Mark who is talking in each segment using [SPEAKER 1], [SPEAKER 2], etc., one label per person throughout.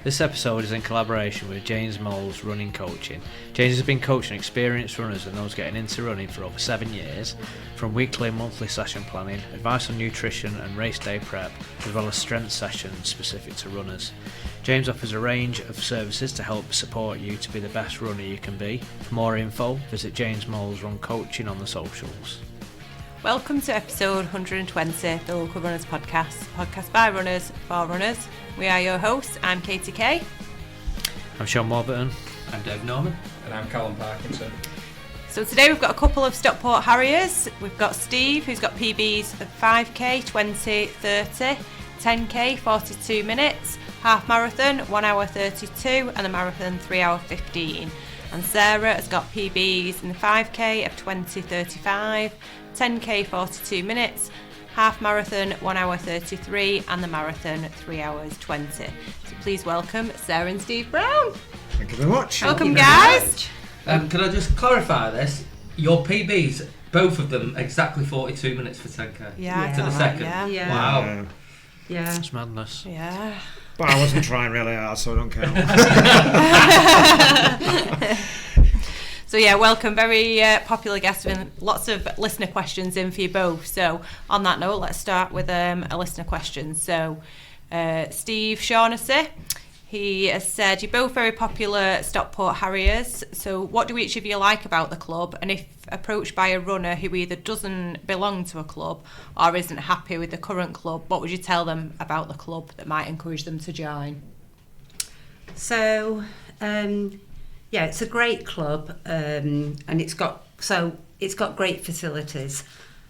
[SPEAKER 1] This episode is in collaboration with James Moll's Running Coaching. James has been coaching experienced runners and those getting into running for over 7 years, from weekly and monthly session planning, advice on nutrition and race day prep, as well as strength sessions specific to runners. James offers a range of services to help support you to be the best runner you can be. For more info, visit James Moll's Run Coaching on the socials.
[SPEAKER 2] Welcome to episode 120, the Local Runners podcast by runners for runners. We are your hosts. I'm Katie Kay.
[SPEAKER 1] I'm Sean Warburton.
[SPEAKER 3] I'm Dave Norman.
[SPEAKER 4] And I'm Callum Parkinson.
[SPEAKER 2] So today we've got a couple of Stockport Harriers. We've got Steve, who's got PBs of 5k, 20, 30, 10k, 42 minutes, half marathon, 1 hour 32, and a marathon, 3 hour 15. And Sarah has got PBs in the 5k of 20, 35, 10k 42 minutes, half marathon 1 hour 33 and the marathon 3 hours 20. So please welcome Sarah and Steve Brown.
[SPEAKER 5] Thank you very much.
[SPEAKER 2] Welcome guys.
[SPEAKER 3] Can I just clarify this? Your PBs, both of them, exactly 42 minutes for 10k.
[SPEAKER 2] Yeah,
[SPEAKER 3] to the second.
[SPEAKER 2] Yeah.
[SPEAKER 3] Wow.
[SPEAKER 2] Yeah.
[SPEAKER 1] It's madness.
[SPEAKER 2] Yeah.
[SPEAKER 5] But I wasn't trying really hard, so I don't count.
[SPEAKER 2] So yeah, welcome. Very popular guest with lots of listener questions in for you both. So on that note, let's start with a listener question. So Steve Shaughnessy, he has said, you're both very popular Stockport Harriers. So what do each of you like about the club? And if approached by a runner who either doesn't belong to a club or isn't happy with the current club, what would you tell them about the club that might encourage them to join?
[SPEAKER 6] So, yeah, it's a great club, and it's got great facilities.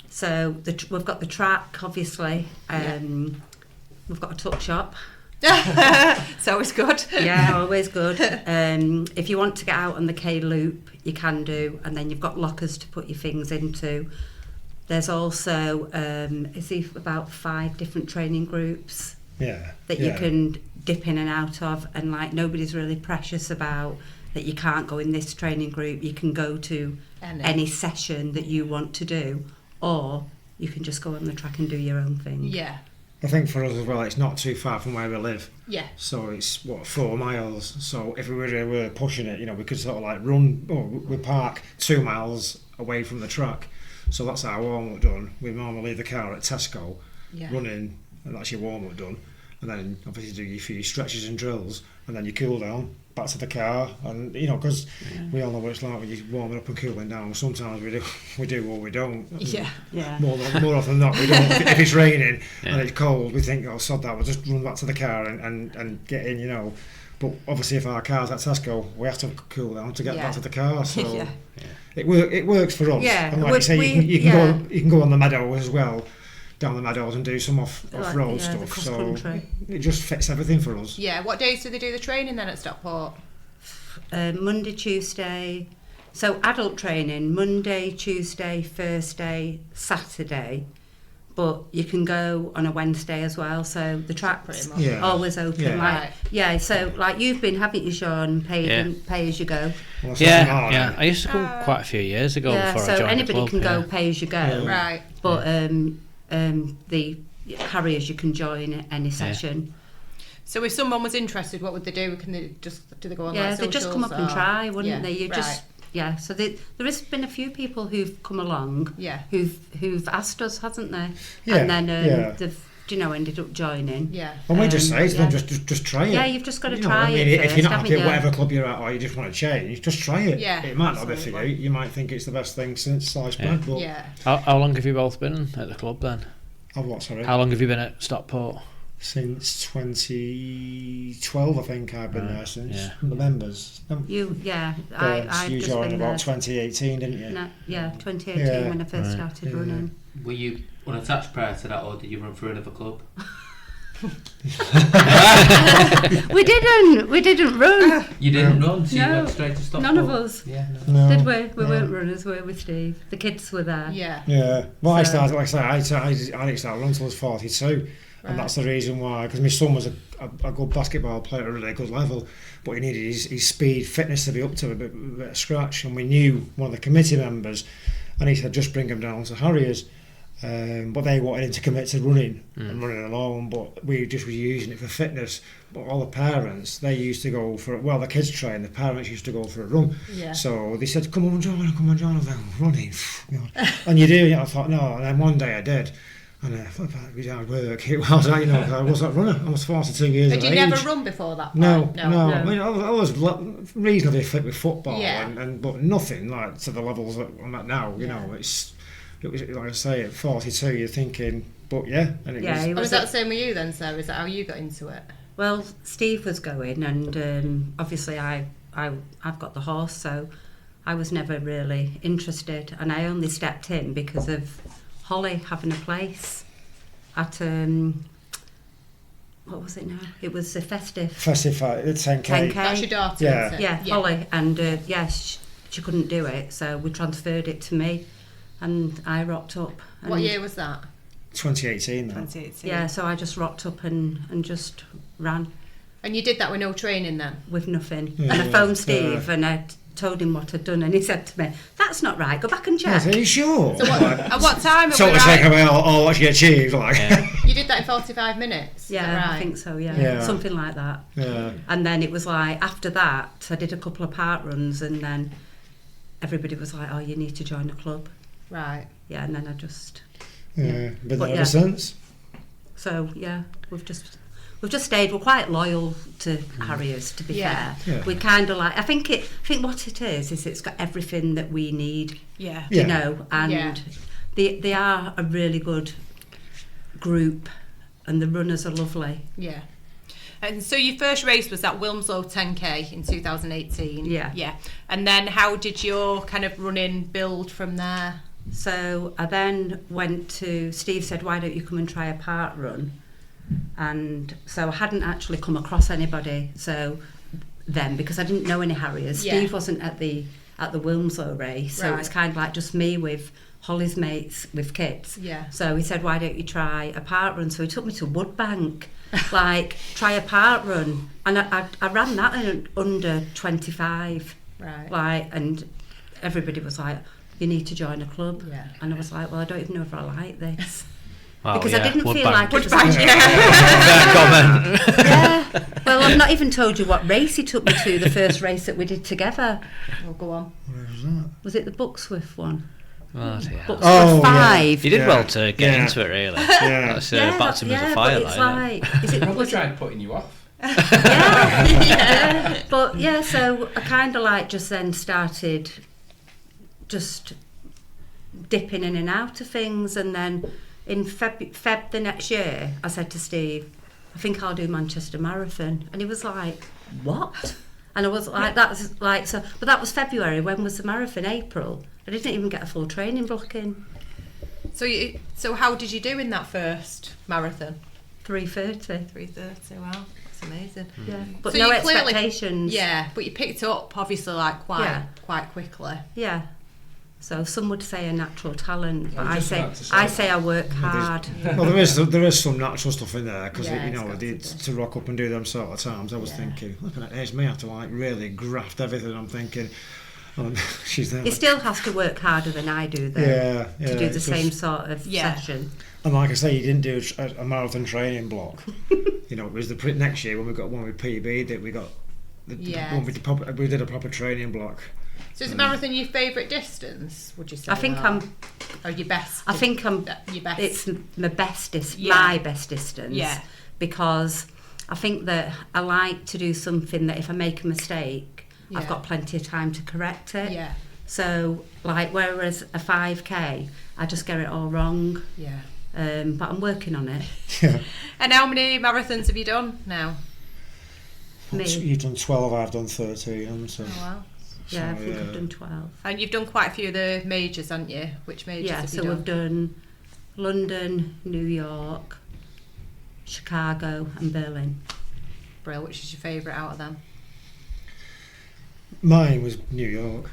[SPEAKER 6] So we've got the track, obviously. We've got a tuck shop.
[SPEAKER 2] It's always good.
[SPEAKER 6] Yeah, always good. If you want to get out on the K Loop, you can do, and then you've got lockers to put your things into. There's also about 5 different training groups that you can dip in and out of, and like nobody's really precious about that you can't go in this training group. You can go to any session that you want to do, or you can just go on the track and do your own thing.
[SPEAKER 2] Yeah.
[SPEAKER 5] I think for us as well, it's not too far from where we live.
[SPEAKER 2] Yeah.
[SPEAKER 5] So it's 4 miles. So if we were pushing it, we could sort of like run. We park 2 miles away from the track. So that's our warm up done. We normally leave the car at Tesco, running, and that's your warm up done. And then obviously do your few stretches and drills, and then you cool down, back to the car, and because we all know what it's like when you're warming up and cooling down. Sometimes we do or we don't.
[SPEAKER 2] Yeah.
[SPEAKER 5] More often than not, we don't. If it's raining and it's cold, we think, oh sod that, we'll just run back to the car and get in, But obviously, if our car's at Tesco, we have to cool down to get back to the car. So it works for us.
[SPEAKER 6] Yeah.
[SPEAKER 5] And like you say, you can go on the meadow as well. Down the meadows and do some off-road stuff, so it just fits everything for us.
[SPEAKER 2] Yeah, what days do they do the training then at Stockport?
[SPEAKER 6] Monday, Tuesday, so adult training, Monday, Tuesday, Thursday, Saturday, but you can go on a Wednesday as well, so the track's always open. So like you've been, haven't you, Sean, pay as you go?
[SPEAKER 5] Well,
[SPEAKER 1] I used to go quite a few years ago before I joined
[SPEAKER 6] so anybody
[SPEAKER 1] the club,
[SPEAKER 6] can go pay as you go,
[SPEAKER 2] right?
[SPEAKER 6] But the Harriers, you can join at any session.
[SPEAKER 2] So if someone was interested, what would they do? Do they go on like
[SPEAKER 6] they'd just come up and try, wouldn't they? So there has been a few people who've come along who've asked us, hasn't they? And then they've ended up joining.
[SPEAKER 5] And we just say to them, just try it.
[SPEAKER 6] Yeah, you've just got to try it
[SPEAKER 5] if
[SPEAKER 6] first,
[SPEAKER 5] you're not happy at whatever club you're at or you just want to change, just try it. It might not be for you. You might think it's the best thing since sliced bread. But
[SPEAKER 1] How long have you both been at the club then? How long have you been at Stockport?
[SPEAKER 5] Since 2012, I think I've been there since. The members.
[SPEAKER 6] You
[SPEAKER 5] joined about 2018, didn't you?
[SPEAKER 6] No, 2018 when I first started running.
[SPEAKER 3] Were you unattached prior to that, or did you run for another club?
[SPEAKER 6] We didn't run.
[SPEAKER 3] You didn't run, so you went straight to Stockport?
[SPEAKER 6] None of us.
[SPEAKER 5] No.
[SPEAKER 6] Did we? We weren't runners, were we, Steve? The kids were there.
[SPEAKER 5] Well, I started, like I say, I didn't start running until I was 42. And that's the reason why, because my son was a good basketball player at a really good level, but he needed his speed, fitness to be up to a bit of scratch. And we knew one of the committee members, and he said, just bring him down to Harriers. But they wanted him to commit to running and running alone, but we just were using it for fitness. But all the parents, they used to go for, well, the kids train, the parents used to go for a run.
[SPEAKER 2] Yeah.
[SPEAKER 5] So they said, come on, John. I was like, running. And you do, I thought, no. And then one day I did. And I thought, it was hard work. It was, I was a runner. I was 42 years of age.
[SPEAKER 2] Had you never run before that point?
[SPEAKER 5] No.
[SPEAKER 2] No.
[SPEAKER 5] I mean, I was reasonably fit with football,
[SPEAKER 2] Yeah.
[SPEAKER 5] but nothing like to the levels that I'm at now. You know, it was like I say, at 42, you're thinking, but yeah, and it
[SPEAKER 2] Was that the same with you then, Sarah? Is that how you got into it?
[SPEAKER 6] Well, Steve was going, and obviously I've got the horse, so I was never really interested, and I only stepped in because of Holly having a place at what was it now? It was a festive.
[SPEAKER 5] it's 10K.
[SPEAKER 6] 10K.
[SPEAKER 2] That's your daughter,
[SPEAKER 5] Yeah.
[SPEAKER 2] isn't it?
[SPEAKER 6] Yeah, Holly, and she couldn't do it, so we transferred it to me, and I rocked up. And
[SPEAKER 2] What year was that?
[SPEAKER 5] 2018 now.
[SPEAKER 2] 2018.
[SPEAKER 6] Yeah, so I just rocked up and just ran
[SPEAKER 2] And you did that with no training then?
[SPEAKER 6] with nothing.
[SPEAKER 5] Yeah,
[SPEAKER 6] And I phoned
[SPEAKER 5] yeah.
[SPEAKER 6] Steve and I told him what I'd done, and he said to me, "That's not right, go back and
[SPEAKER 5] I
[SPEAKER 6] check."
[SPEAKER 5] said, are you sure?
[SPEAKER 2] So at what time?
[SPEAKER 5] So to take away all what you achieved, like.
[SPEAKER 2] You did that in 45 minutes? Is
[SPEAKER 6] Yeah,
[SPEAKER 2] that right?
[SPEAKER 6] I think so, yeah.
[SPEAKER 5] Yeah.
[SPEAKER 6] Something like that.
[SPEAKER 5] Yeah.
[SPEAKER 6] And then it was like, after that, I did a couple of park runs, and then everybody was like, "Oh, you need to join a club."
[SPEAKER 2] Right.
[SPEAKER 6] Yeah, and then I just...
[SPEAKER 5] Yeah, been
[SPEAKER 6] But
[SPEAKER 5] there
[SPEAKER 6] yeah.
[SPEAKER 5] ever since.
[SPEAKER 6] So, yeah, we've just stayed. We're quite loyal to Harriers, to be
[SPEAKER 2] Yeah.
[SPEAKER 6] fair.
[SPEAKER 5] Yeah.
[SPEAKER 6] We kind of like... I think what it is it's got everything that we need,
[SPEAKER 2] Yeah.
[SPEAKER 5] Yeah.
[SPEAKER 6] you know, and
[SPEAKER 2] Yeah.
[SPEAKER 6] they are a really good group, and the runners are lovely.
[SPEAKER 2] Yeah. And so your first race was that Wilmslow 10K in 2018?
[SPEAKER 6] Yeah.
[SPEAKER 2] Yeah. And then how did your kind of running build from there?
[SPEAKER 6] So I then went to... Steve said, "Why don't you come and try a park run?" And so I hadn't actually come across anybody then, because I didn't know any Harriers.
[SPEAKER 2] Yeah.
[SPEAKER 6] Steve wasn't at the Wilmslow race, so
[SPEAKER 2] Right.
[SPEAKER 6] it was kind of like just me with Holly's mates with kids.
[SPEAKER 2] Yeah.
[SPEAKER 6] So he said, "Why don't you try a park run?" So he took me to Woodbank, like, try a park run. And I ran that in under 25.
[SPEAKER 2] Right.
[SPEAKER 6] Like, and everybody was like, "You need to join a club."
[SPEAKER 2] Yeah.
[SPEAKER 6] And I was like, "Well, I don't even know if I like this."
[SPEAKER 1] Well,
[SPEAKER 6] Because I
[SPEAKER 1] yeah,
[SPEAKER 6] didn't feel
[SPEAKER 1] Woodbank.
[SPEAKER 6] like it was...
[SPEAKER 1] Fair comment.
[SPEAKER 6] Yeah. Well, I've not even told you what race he took me to, the first race that we did together.
[SPEAKER 2] Well, go on.
[SPEAKER 5] Where was that?
[SPEAKER 6] Was it the Bucksworth one?
[SPEAKER 1] Oh, dear.
[SPEAKER 6] Bucksworth
[SPEAKER 5] Oh, yeah.
[SPEAKER 6] 5.
[SPEAKER 1] You did
[SPEAKER 5] Yeah.
[SPEAKER 1] well to get
[SPEAKER 5] Yeah.
[SPEAKER 1] into it, really.
[SPEAKER 5] Yeah.
[SPEAKER 1] That's
[SPEAKER 6] Yeah,
[SPEAKER 1] baptism
[SPEAKER 6] that-
[SPEAKER 1] as a
[SPEAKER 6] yeah,
[SPEAKER 1] fire,
[SPEAKER 6] but it's
[SPEAKER 1] like, isn't it?
[SPEAKER 6] like... Is it,
[SPEAKER 4] Probably
[SPEAKER 6] was it,
[SPEAKER 4] tried putting you off.
[SPEAKER 6] yeah. But yeah, so I kind of like just then started just dipping in and out of things, and then in Feb the next year I said to Steve, "I think I'll do Manchester Marathon," and he was like, "What?" And I was like, "That's like so," but that was February. When was the marathon? April. I didn't even get a full training block in.
[SPEAKER 2] So how did you do in that first marathon?
[SPEAKER 6] 3:30.
[SPEAKER 2] 3:30. Wow, that's amazing.
[SPEAKER 6] Yeah, but
[SPEAKER 2] So
[SPEAKER 6] no
[SPEAKER 2] you clearly-
[SPEAKER 6] expectations.
[SPEAKER 2] Yeah, but you picked up obviously like quite
[SPEAKER 6] Yeah.
[SPEAKER 2] quickly.
[SPEAKER 6] Yeah. So some would say a natural talent, but
[SPEAKER 4] I
[SPEAKER 6] I
[SPEAKER 4] was just
[SPEAKER 6] say
[SPEAKER 4] about to say
[SPEAKER 6] I
[SPEAKER 4] that.
[SPEAKER 6] say I work hard.
[SPEAKER 5] Well, there is some natural stuff in there because
[SPEAKER 2] Yeah,
[SPEAKER 5] you
[SPEAKER 2] it's
[SPEAKER 5] know
[SPEAKER 2] got to be.
[SPEAKER 5] to rock up and do them sort of times. I was
[SPEAKER 2] Yeah.
[SPEAKER 5] thinking, looking at there's me, I have to like really graft everything. I'm thinking, she's there.
[SPEAKER 6] He still has to work harder than I do, though,
[SPEAKER 5] Yeah, yeah.
[SPEAKER 6] to do the
[SPEAKER 5] it's
[SPEAKER 6] same
[SPEAKER 5] just-
[SPEAKER 6] sort of
[SPEAKER 2] Yeah.
[SPEAKER 6] session.
[SPEAKER 5] And like I say, you didn't do a marathon training block. You know, it was the next year when we got one with PB that we got.
[SPEAKER 2] Yeah.
[SPEAKER 5] We did a proper training block.
[SPEAKER 2] So is a marathon your favourite distance? Would you say?
[SPEAKER 6] I think
[SPEAKER 2] or your best.
[SPEAKER 6] I think I'm.
[SPEAKER 2] your best.
[SPEAKER 6] It's my best
[SPEAKER 2] Yeah.
[SPEAKER 6] my best distance.
[SPEAKER 2] Yeah.
[SPEAKER 6] Because I think that I like to do something that if I make a mistake,
[SPEAKER 2] Yeah.
[SPEAKER 6] I've got plenty of time to correct it.
[SPEAKER 2] Yeah.
[SPEAKER 6] So, like, whereas a 5K, I just get it all wrong.
[SPEAKER 2] Yeah.
[SPEAKER 6] But I'm working on it.
[SPEAKER 5] Yeah.
[SPEAKER 2] And how many marathons have you done now?
[SPEAKER 6] Me.
[SPEAKER 5] You've done 12, I've done 13. So.
[SPEAKER 2] Oh wow.
[SPEAKER 6] Yeah, I
[SPEAKER 5] So,
[SPEAKER 6] think
[SPEAKER 5] yeah.
[SPEAKER 6] I've done 12.
[SPEAKER 2] And you've done quite a few of the majors, haven't you? Which majors
[SPEAKER 6] Yeah,
[SPEAKER 2] have
[SPEAKER 6] so
[SPEAKER 2] you
[SPEAKER 6] we've
[SPEAKER 2] done?
[SPEAKER 6] done London, New York, Chicago and Berlin.
[SPEAKER 2] Brill, which is your favourite out of them?
[SPEAKER 5] Mine was New York.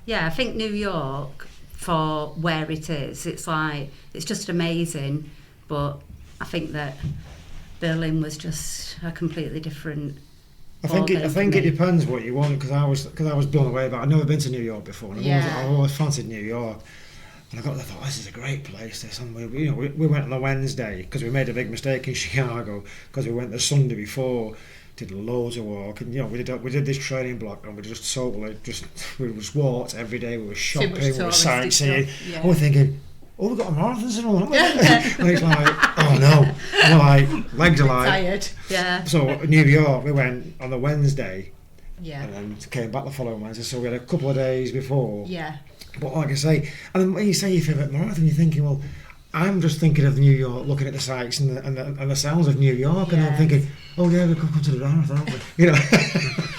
[SPEAKER 6] Yeah, I think New York, for where it is, it's like, it's just amazing, but I think that Berlin was just a completely different
[SPEAKER 5] I think
[SPEAKER 6] ballgame for
[SPEAKER 5] it
[SPEAKER 6] me.
[SPEAKER 5] depends what you want because I was blown away by. I'd never been to New York before. And
[SPEAKER 2] Yeah.
[SPEAKER 5] I've always fancied New York, And I thought, this is a great place. This, and we went on the Wednesday because we made a big mistake in Chicago because we went the Sunday before, did loads of walk, and we did this training block, and we just totally we just walked every day. We were shopping, we were sightseeing, and we're thinking, oh, we've got a marathon soon, haven't we? And it's like, oh no, and we're like, legs are like
[SPEAKER 2] tired. Yeah.
[SPEAKER 5] So New York, we went on the Wednesday.
[SPEAKER 2] Yeah.
[SPEAKER 5] And then came back the following Wednesday, so we had a couple of days before.
[SPEAKER 2] Yeah.
[SPEAKER 5] But like I say, and then when you say your favourite marathon, you're thinking, well, I'm just thinking of New York, looking at the sights and the sounds of New York, and I'm thinking, oh yeah, we've come to the marathon, haven't we?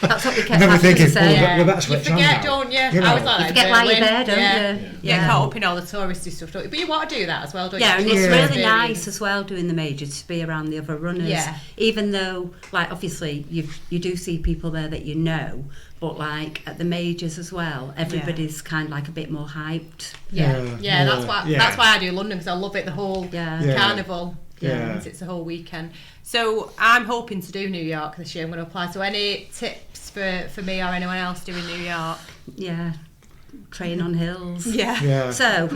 [SPEAKER 6] That's what we kept
[SPEAKER 5] having
[SPEAKER 6] thinking,
[SPEAKER 5] to say.
[SPEAKER 2] You forget, don't you? I was like,
[SPEAKER 6] you forget why you're there, don't you?
[SPEAKER 2] You get caught up in all the touristy stuff, don't you? But you want to do that as well, don't you?
[SPEAKER 6] Yeah, and it's really nice as well doing the majors to be around the other runners.
[SPEAKER 2] Yeah.
[SPEAKER 6] Even though, like, obviously you do see people there that you know, but like at the majors as well, everybody's kind of like a bit more hyped.
[SPEAKER 2] Yeah. That's why I do London, because I love it, the whole carnival.
[SPEAKER 5] Yeah.
[SPEAKER 2] It's a whole weekend. So I'm hoping to do New York this year. I'm going to apply. So any tips for me or anyone else doing New York?
[SPEAKER 6] Yeah, train on hills.
[SPEAKER 2] Yeah.
[SPEAKER 6] So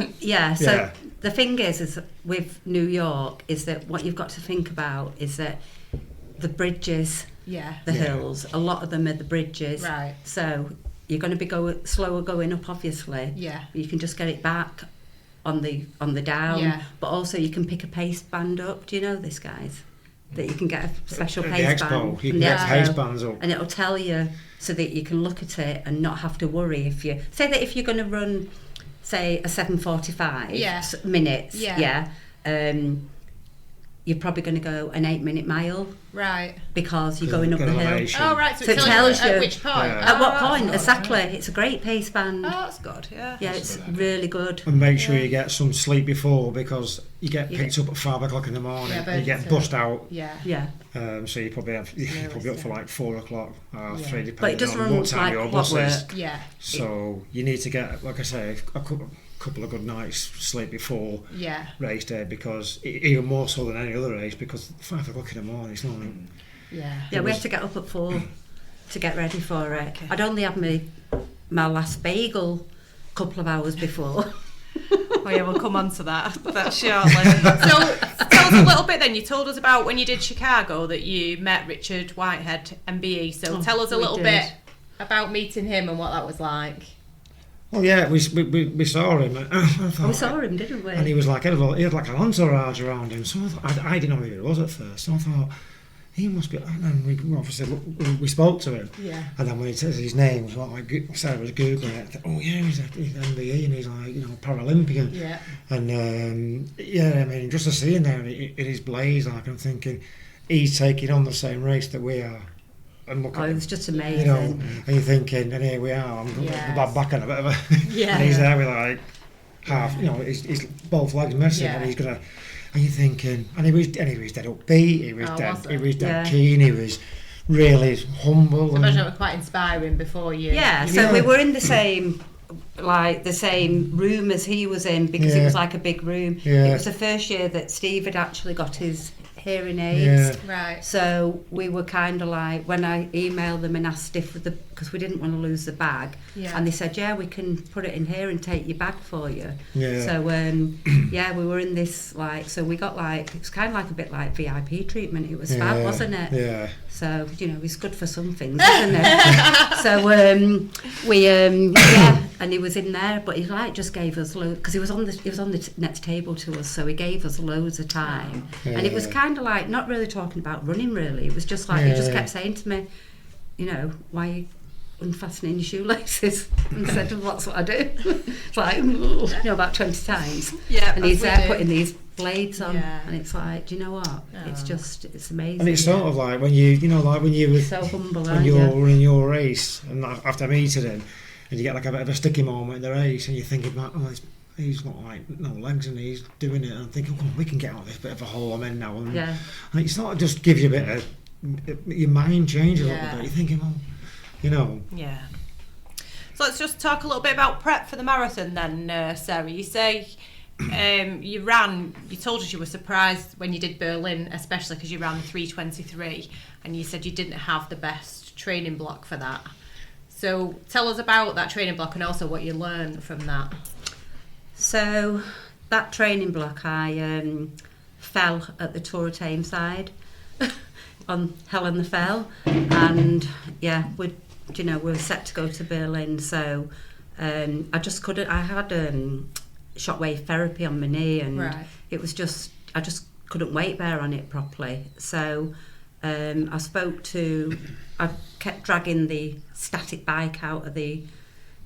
[SPEAKER 6] the thing is with New York is that what you've got to think about is that the bridges, the hills, a lot of them are the bridges.
[SPEAKER 2] Right.
[SPEAKER 6] So you're going to be slower going up, obviously.
[SPEAKER 2] Yeah.
[SPEAKER 6] You can just get it back on the down.
[SPEAKER 2] Yeah.
[SPEAKER 6] But also you can pick a pace band up. Do you know this, guys? That you can get a special
[SPEAKER 5] At
[SPEAKER 6] pace
[SPEAKER 5] the expo,
[SPEAKER 6] band.
[SPEAKER 5] you can get pace bands up.
[SPEAKER 6] And it'll tell you so that you can look at it and not have to worry if you... Say that if you're going to run, say, a 7:45 minutes, you're probably going to go an 8-minute mile.
[SPEAKER 2] Right.
[SPEAKER 6] Because you're going up the hill.
[SPEAKER 2] Oh, right. So it
[SPEAKER 6] tells you
[SPEAKER 2] at which point.
[SPEAKER 5] Yeah.
[SPEAKER 6] At what point, exactly. It's a great pace band.
[SPEAKER 2] Oh, that's good, yeah.
[SPEAKER 6] Yeah, it's really good.
[SPEAKER 5] And make sure you get some sleep before, because you get picked up at 5 o'clock in the morning and you get bust out.
[SPEAKER 2] Yeah.
[SPEAKER 5] So you probably up for like 4 o'clock or 3, depending
[SPEAKER 6] But it does
[SPEAKER 5] on
[SPEAKER 6] run
[SPEAKER 5] what time
[SPEAKER 6] like
[SPEAKER 5] your bus is.
[SPEAKER 6] clockwork.
[SPEAKER 2] Yeah.
[SPEAKER 5] So you need to get, like I say, a couple of good nights sleep before race day, because even more so than any other race, because 5 o'clock in the morning it's not.
[SPEAKER 6] Yeah, we had to get up at 4 to get ready for it. Okay. I'd only had my last bagel a couple of hours before.
[SPEAKER 2] Oh yeah, we'll come on to that shortly. So tell us a little bit then. You told us about when you did Chicago that you met Richard Whitehead, MBE. So tell us a little bit about meeting him and what that was like.
[SPEAKER 5] Well, yeah, we saw him.
[SPEAKER 6] We saw him, didn't we?
[SPEAKER 5] And he was like, he had like an entourage around him. So I didn't know who he was at first. So I thought, he must be. And then we spoke to him. Yeah. And then when he says his name, Sarah was googling it. I thought, oh yeah, he's MBE, and he's like, Paralympian. Yeah. And I mean, just to see him there in his blaze, like, I'm thinking, he's taking on the same race that we are. And look at
[SPEAKER 6] it was just amazing.
[SPEAKER 5] And you're thinking, and here we are. I'm back on a bit of a.
[SPEAKER 2] Yeah.
[SPEAKER 5] And he's there with like half. He's both legs missing, and he's gonna. And you're thinking, and he was dead upbeat. He was dead keen. He was really humble.
[SPEAKER 2] So imagine it was quite inspiring before you.
[SPEAKER 6] Yeah. So we were in the same room as he was in, because it was like a big room. Yeah. It was the first year that Steve had actually got his hearing aids.
[SPEAKER 2] Yeah. Right.
[SPEAKER 6] So we were kind of like, when I emailed them and asked because we didn't want to lose the bag, and they said, yeah, we can put it in here and take your bag for you. Yeah. So we were in this so we got it was kind of like a bit like VIP treatment. It was fab, wasn't it?
[SPEAKER 5] Yeah.
[SPEAKER 6] So it's good for some things, isn't it? So and he was in there, but he just gave us loads, because he was on the next table to us, so he gave us loads of time, and it was kind of like not really talking about running. Really, it was just like he just kept saying to me, why are you unfastening your shoelaces? And said, well, that's what I do. It's like about 20 times. Yeah, and he's there putting these blades on, and it's like, do you know what? It's amazing.
[SPEAKER 5] And it's sort of like when you were
[SPEAKER 6] so humble,
[SPEAKER 5] when you're running your race, and after meeting him, and you get like a bit of a sticky moment in the race, and you're thinking about, he's not like no legs and he's doing it, and I'm thinking, we can get out of this bit of a hole I'm in now, and it sort of just gives you a bit of your mind changes a little bit. You're thinking,
[SPEAKER 2] Yeah. So let's just talk a little bit about prep for the marathon then, Sarah. You say you told us you were surprised when you did Berlin, especially because you ran 3:23, and you said you didn't have the best training block for that. So tell us about that training block and also what you learned from that.
[SPEAKER 6] So that training block, I fell at the Tour of Tameside on Hell in the Fell, and yeah, we were set to go to Berlin, so I just couldn't. I had shockwave therapy on my knee, and it was just I just couldn't weight bear on it properly. So I kept dragging the static bike out of the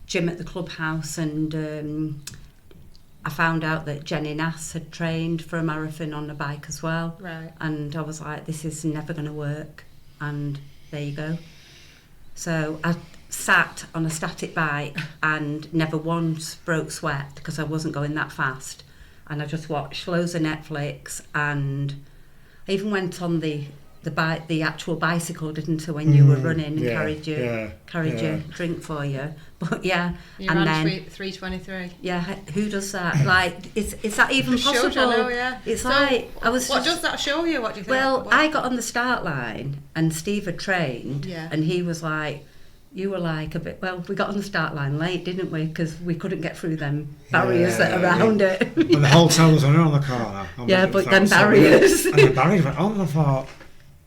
[SPEAKER 6] gym at the clubhouse, and I found out that Jenny Nass had trained for a marathon on a bike as well.
[SPEAKER 2] Right.
[SPEAKER 6] And I was like, this is never going to work. And there you go. So I sat on a static bike and never once broke sweat because I wasn't going that fast. And I just watched loads of Netflix, and I even went on the actual bicycle, didn't I, when you were running, and carried your drink for you. But yeah,
[SPEAKER 2] you
[SPEAKER 6] and
[SPEAKER 2] ran
[SPEAKER 6] then
[SPEAKER 2] 3:23.
[SPEAKER 6] yeah, who does that? Like, is that even possible?
[SPEAKER 2] Showed, I know, yeah.
[SPEAKER 6] It's
[SPEAKER 2] so
[SPEAKER 6] like I was.
[SPEAKER 2] What does that show you? What do you think?
[SPEAKER 6] Well, I got on the start line, and Steve had trained,
[SPEAKER 2] Yeah.
[SPEAKER 6] and he was like, "You were like a bit." Well, we got on the start line late, didn't we? Because we couldn't get through them barriers that are around it.
[SPEAKER 5] And the hotel was on the corner.
[SPEAKER 6] Yeah, but then barriers.
[SPEAKER 5] And the barriers went on, and I thought,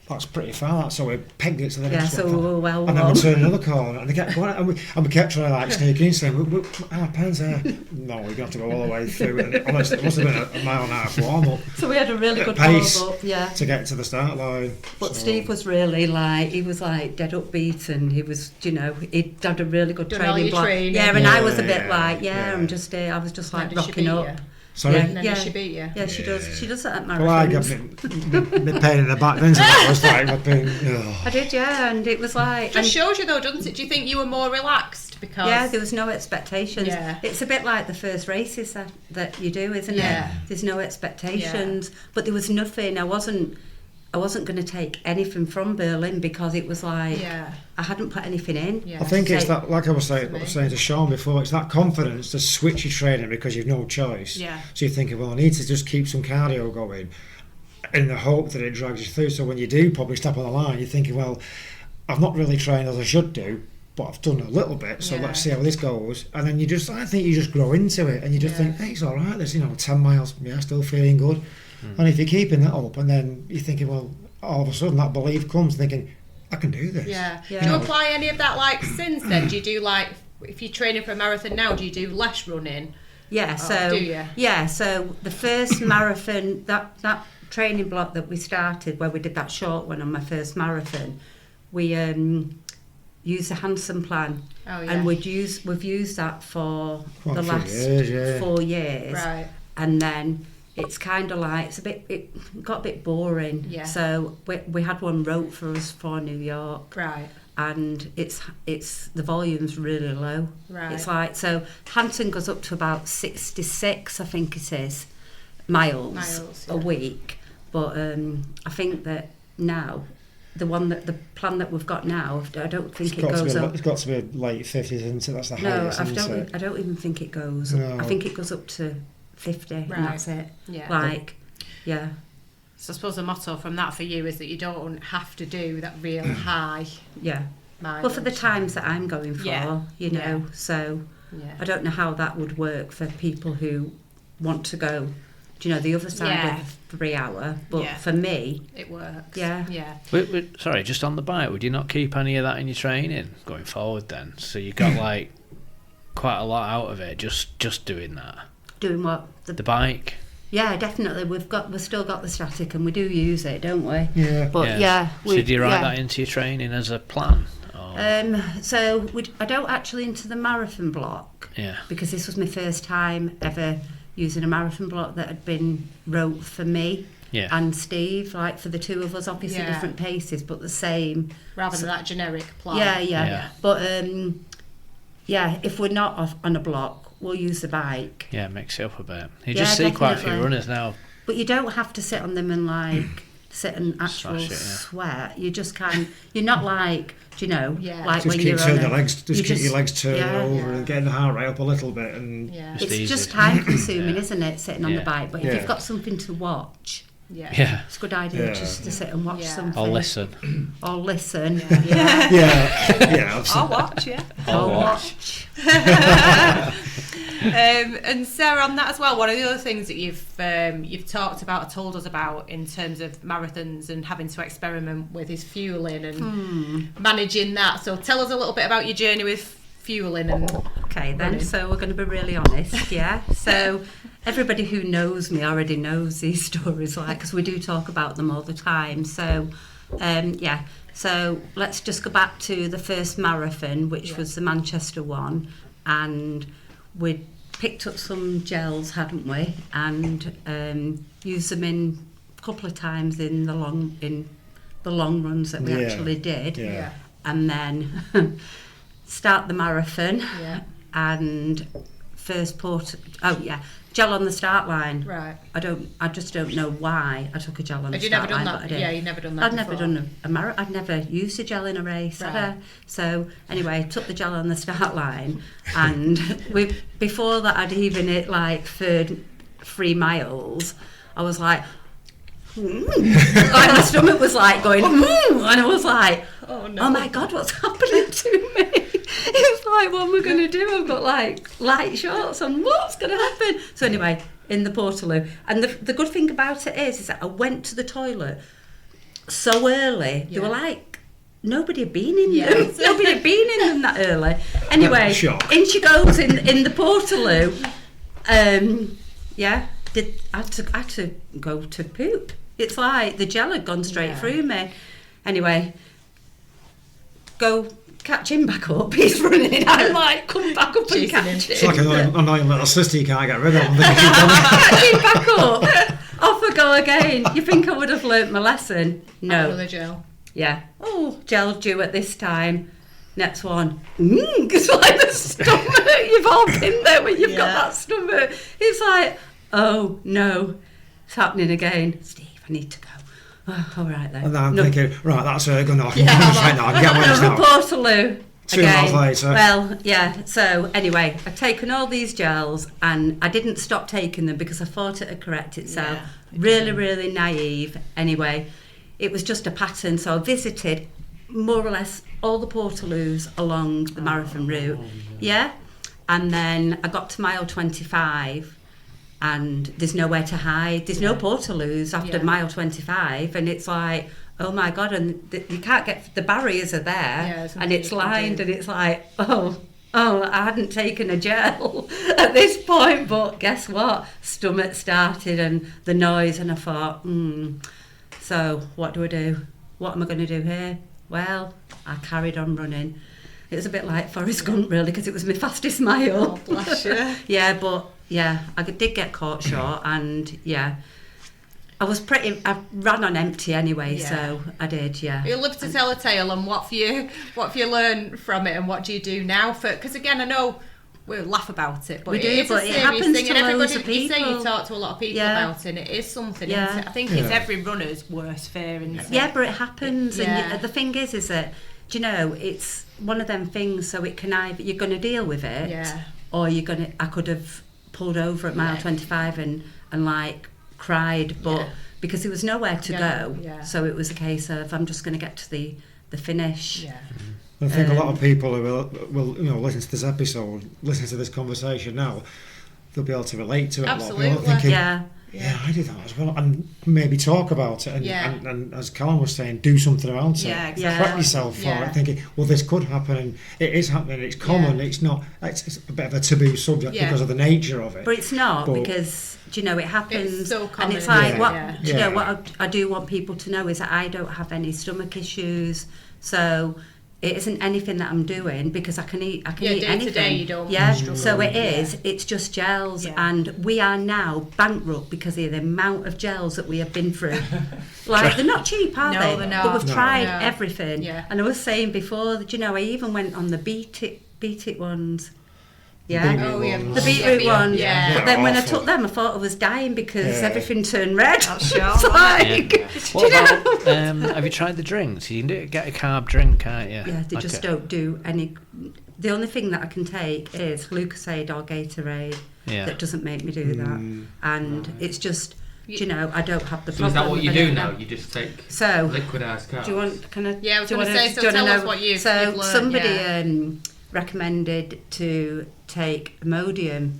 [SPEAKER 5] that's pretty far, so we pegged it to the next
[SPEAKER 6] so
[SPEAKER 5] one.
[SPEAKER 6] we were well
[SPEAKER 5] and then
[SPEAKER 6] warm.
[SPEAKER 5] we turned another corner, and they kept going, and we kept trying to like sneak in, saying, our pens here. No, we're going to have to go all the way through. And honestly, it must have been a mile and a half warm up.
[SPEAKER 6] So we had a really good
[SPEAKER 5] pace
[SPEAKER 6] warm up, yeah.
[SPEAKER 5] to get to the start line.
[SPEAKER 6] But
[SPEAKER 5] so.
[SPEAKER 6] Steve was really he was dead upbeat, and he was, he'd had a really good
[SPEAKER 2] Done all
[SPEAKER 6] training
[SPEAKER 2] your
[SPEAKER 6] block.
[SPEAKER 2] training.
[SPEAKER 6] Yeah, and I was a bit
[SPEAKER 5] yeah.
[SPEAKER 6] I'm just I was just like
[SPEAKER 2] Did she
[SPEAKER 6] rocking
[SPEAKER 2] beat
[SPEAKER 6] up.
[SPEAKER 2] you?
[SPEAKER 5] Sorry?
[SPEAKER 6] Yeah.
[SPEAKER 2] And then did she beat you?
[SPEAKER 6] Yeah, she does. She does that at marathons.
[SPEAKER 5] Well, I got me pain in the back then, so that was like,
[SPEAKER 6] I did, yeah, and it was like...
[SPEAKER 2] Just shows you though, doesn't it? Do you think you were more relaxed because...
[SPEAKER 6] Yeah, there was no expectations.
[SPEAKER 2] Yeah.
[SPEAKER 6] It's a bit like the first races that you do, isn't
[SPEAKER 2] Yeah.
[SPEAKER 6] it? There's no expectations, but there was nothing. I wasn't going to take anything from Berlin because it was like I hadn't put anything in.
[SPEAKER 2] Yeah.
[SPEAKER 5] I think it's
[SPEAKER 6] So-
[SPEAKER 5] that, like I was saying to Sean before, it's that confidence to switch your training because you've no choice.
[SPEAKER 2] Yeah.
[SPEAKER 5] So you're thinking, well, I need to just keep some cardio going in the hope that it drags you through. So when you do probably step on the line, you're thinking, well, I've not really trained as I should do, but I've done a little bit, so let's see how this goes. And then I think you just grow into it, and you just think, hey, it's all right, there's 10 miles, still feeling good. And if you're keeping that up, and then you're thinking, well, all of a sudden that belief comes, thinking, I can do this.
[SPEAKER 2] Yeah.
[SPEAKER 6] Yeah.
[SPEAKER 2] Do you apply any of that since then? Do you do if you're training for a marathon now, do you do less running?
[SPEAKER 6] Yeah, so
[SPEAKER 2] do you?
[SPEAKER 6] Yeah, so the first marathon, that training block that we started where we did that short one on my first marathon, we used a Hansen plan, and we've used that for
[SPEAKER 5] Quite
[SPEAKER 6] the
[SPEAKER 5] a few
[SPEAKER 6] last
[SPEAKER 5] years,
[SPEAKER 6] 4 years,
[SPEAKER 2] Right.
[SPEAKER 6] and then it's kind of like it got a bit boring.
[SPEAKER 2] Yeah.
[SPEAKER 6] So we had one wrote for us for New York.
[SPEAKER 2] Right.
[SPEAKER 6] And it's the volume's really low.
[SPEAKER 2] Right.
[SPEAKER 6] It's like, so Hanson goes up to about 66, I think it is, miles a week. But I think that now the plan that we've got now, I don't think it goes up.
[SPEAKER 5] It's got to be late 50s, isn't it? That's the
[SPEAKER 6] No,
[SPEAKER 5] highest, isn't it?
[SPEAKER 6] I don't even think it goes
[SPEAKER 5] No.
[SPEAKER 6] up. I think it goes up to 50, and that's it.
[SPEAKER 2] Yeah.
[SPEAKER 6] Yeah.
[SPEAKER 2] So I suppose the motto from that for you is that you don't have to do that real high
[SPEAKER 6] Yeah.
[SPEAKER 2] mileage.
[SPEAKER 6] Well, for the times that I'm going for,
[SPEAKER 2] Yeah.
[SPEAKER 6] so
[SPEAKER 2] Yeah.
[SPEAKER 6] I don't know how that would work for people who want to go, the other side of 3 hour. But for me,
[SPEAKER 2] it works.
[SPEAKER 6] Yeah.
[SPEAKER 2] Yeah.
[SPEAKER 1] Sorry, just on the bike, would you not keep any of that in your training going forward then? So you got quite a lot out of it just doing that.
[SPEAKER 6] doing what?
[SPEAKER 1] The bike.
[SPEAKER 6] Yeah, definitely. We've still got the static, and we do use it, don't we?
[SPEAKER 5] Yeah.
[SPEAKER 6] But
[SPEAKER 1] So do you write that into your training as a plan? Or?
[SPEAKER 6] So I don't actually into the marathon block.
[SPEAKER 1] Yeah.
[SPEAKER 6] Because this was my first time ever using a marathon block that had been wrote for me and Steve, for the two of us, obviously different paces, but the same.
[SPEAKER 2] Rather than that generic plan.
[SPEAKER 6] Yeah. But if we're not on a block, we'll use the bike.
[SPEAKER 1] Yeah, mix it up a bit. You just see quite a few runners now.
[SPEAKER 6] But you don't have to sit on them and sit and actual
[SPEAKER 1] Smash it,
[SPEAKER 6] sweat. You just you're not like
[SPEAKER 5] Just
[SPEAKER 6] when
[SPEAKER 5] keep
[SPEAKER 6] you're
[SPEAKER 5] turning
[SPEAKER 6] on
[SPEAKER 5] the legs. Just keep your legs turning over and getting the heart rate up a little bit. And
[SPEAKER 6] it's just time consuming, isn't it, sitting on the bike? But if you've got something to watch, it's a good idea just to sit and watch something.
[SPEAKER 1] Or listen.
[SPEAKER 6] Or listen.
[SPEAKER 5] Yeah, absolutely.
[SPEAKER 2] I'll watch,
[SPEAKER 6] Or watch.
[SPEAKER 2] And Sarah, on that as well, one of the other things that you've talked about, or told us about in terms of marathons and having to experiment with is fueling and managing that. So tell us a little bit about your journey with fueling and
[SPEAKER 6] Okay then,
[SPEAKER 2] running.
[SPEAKER 6] so we're going to be really honest, yeah. So everybody who knows me already knows these stories, like, because we do talk about them all the time. So yeah, so let's just go back to the first marathon, which was the Manchester one, and we picked up some gels, hadn't we, and used them in a couple of times in the long runs that we actually did, and then start the marathon, and first gel on the start line.
[SPEAKER 2] Right.
[SPEAKER 6] I just don't know why I took a gel on the
[SPEAKER 2] Had you
[SPEAKER 6] start
[SPEAKER 2] never done
[SPEAKER 6] line,
[SPEAKER 2] that?
[SPEAKER 6] but I did.
[SPEAKER 2] Yeah, you've never done that.
[SPEAKER 6] I'd never
[SPEAKER 2] before.
[SPEAKER 6] done a marathon. I'd never used a gel in a race.
[SPEAKER 2] Right.
[SPEAKER 6] So anyway, took the gel on the start line, and before that I'd even hit like 3 miles, I was like, like my stomach was like going, and I was like,
[SPEAKER 2] Oh no.
[SPEAKER 6] oh my God, what's happening to me? It's like, what am I going to do? I've got like light shorts on. What's going to happen? So anyway, in the Portaloo, and the good thing about it is that I went to the toilet so early. They were like, nobody had been in them. Nobody had been in them that early. Anyway,
[SPEAKER 5] Shock.
[SPEAKER 6] in she goes in the Portaloo. I had to go to poop. It's like the gel had gone straight through me. Anyway, go catch him back up. He's running. I'm like, come back up and catch him.
[SPEAKER 5] It's like an annoying little sister you can't get rid of.
[SPEAKER 6] Catch him back up. Off I go again. You think I would have learnt my lesson? No.
[SPEAKER 2] Another gel.
[SPEAKER 6] Yeah. Oh, gel due at this time. Next one. It's like the stomach. You've all been there when you've got that stomach. It's like, oh no, it's happening again. Steve, I need to go. Oh, all right then.
[SPEAKER 5] And then I'm thinking, right, that's her going off.
[SPEAKER 6] Yeah,
[SPEAKER 5] I can get with this now.
[SPEAKER 6] Portaloo.
[SPEAKER 5] 2 miles later.
[SPEAKER 6] Well, yeah. So anyway, I've taken all these gels, and I didn't stop taking them because I thought it would correct itself. Really naive. Anyway, it was just a pattern. So I visited more or less all the Portaloos along the marathon route. Yeah. And then I got to mile 25. And there's nowhere to hide. There's no Portaloos after mile 25, and it's like, oh my God, and you can't get, the barriers are there, and it's lined, and it's like, oh, I hadn't taken a gel at this point, but guess what? Stomach started and the noise, and I thought, so what do I do? What am I going to do here? Well, I carried on running. It was a bit like Forrest Gump, really, because it was my fastest mile.
[SPEAKER 2] Oh, bless you.
[SPEAKER 6] Yeah, but yeah, I did get caught short, and I ran on empty anyway, so I did,
[SPEAKER 2] You'll live to tell a tale, and what have you learned from it, and what do you do now? Because again, I know we laugh about it, but
[SPEAKER 6] We do,
[SPEAKER 2] it's
[SPEAKER 6] but
[SPEAKER 2] a
[SPEAKER 6] it
[SPEAKER 2] serious
[SPEAKER 6] happens
[SPEAKER 2] thing,
[SPEAKER 6] to
[SPEAKER 2] and
[SPEAKER 6] loads
[SPEAKER 2] everybody,
[SPEAKER 6] of
[SPEAKER 2] you say you
[SPEAKER 6] people.
[SPEAKER 2] talk to a lot of people about it, and it is something.
[SPEAKER 6] Yeah.
[SPEAKER 2] Isn't it? I think it's every runner's worst fear, isn't it?
[SPEAKER 6] Yeah, but it happens,
[SPEAKER 2] Yeah.
[SPEAKER 6] and the thing is that, do you know, it's one of them things, so it can either, you're going to deal with it, or I could have pulled over at mile 25 and like cried, but because there was nowhere to go, so it was a case of, I'm just going to get to the finish.
[SPEAKER 5] I think a lot of people who will listen to this episode, listen to this conversation now, they'll be able to relate to it.
[SPEAKER 2] Absolutely.
[SPEAKER 5] A lot of people thinking,
[SPEAKER 6] Yeah.
[SPEAKER 5] I did that as well, and maybe talk about it, and as Callum was saying, do something about it.
[SPEAKER 2] Yeah, exactly.
[SPEAKER 5] Prep yourself for it, thinking, well, this could happen, and it is happening. It's common. It's not. It's a bit of a taboo subject because of the nature of it.
[SPEAKER 6] But it's not, because, do you know, it happens,
[SPEAKER 2] It's so common.
[SPEAKER 6] and it's like,
[SPEAKER 5] Yeah.
[SPEAKER 6] do you know, what I do want people to know is that I don't have any stomach issues, so it isn't anything that I'm doing, because I can eat
[SPEAKER 2] day
[SPEAKER 6] anything.
[SPEAKER 2] to day you don't
[SPEAKER 6] struggle. So it's just gels, and we are now bankrupt because of the amount of gels that we have been through. Like, they're not cheap, are
[SPEAKER 2] No,
[SPEAKER 6] they?
[SPEAKER 2] they're not.
[SPEAKER 6] But we've
[SPEAKER 2] No.
[SPEAKER 6] tried
[SPEAKER 2] No.
[SPEAKER 6] everything.
[SPEAKER 2] Yeah.
[SPEAKER 6] And I was saying before, that, you know, I even went on the beat it ones. Yeah.
[SPEAKER 5] Beetroot
[SPEAKER 2] Oh, yeah.
[SPEAKER 5] ones.
[SPEAKER 6] The beetroot ones.
[SPEAKER 2] Yeah.
[SPEAKER 6] But then when I
[SPEAKER 5] Awful.
[SPEAKER 6] took them, I thought I was dying because
[SPEAKER 5] Yeah.
[SPEAKER 6] everything turned red.
[SPEAKER 2] That's sure,
[SPEAKER 6] It's like, do
[SPEAKER 1] What
[SPEAKER 6] you know?
[SPEAKER 1] about, have you tried the drinks? You can get a carb drink, can't you?
[SPEAKER 6] Yeah, they just don't do any. The only thing that I can take is Lucozade or Gatorade.
[SPEAKER 1] Yeah.
[SPEAKER 6] That doesn't make me do that, and it's just, do you know, I don't have the
[SPEAKER 3] So
[SPEAKER 6] problem.
[SPEAKER 3] is that what you
[SPEAKER 6] of
[SPEAKER 3] do
[SPEAKER 6] any of
[SPEAKER 3] now?
[SPEAKER 6] that.
[SPEAKER 3] You just take
[SPEAKER 6] So,
[SPEAKER 3] liquidized carbs?
[SPEAKER 6] do you want? Can I?
[SPEAKER 2] Yeah, I was
[SPEAKER 6] do you
[SPEAKER 2] gonna
[SPEAKER 6] wanna-
[SPEAKER 2] say, so
[SPEAKER 6] do you wanna
[SPEAKER 2] tell us
[SPEAKER 6] know?
[SPEAKER 2] what you've
[SPEAKER 6] So
[SPEAKER 2] learned,
[SPEAKER 6] somebody recommended to take Imodium,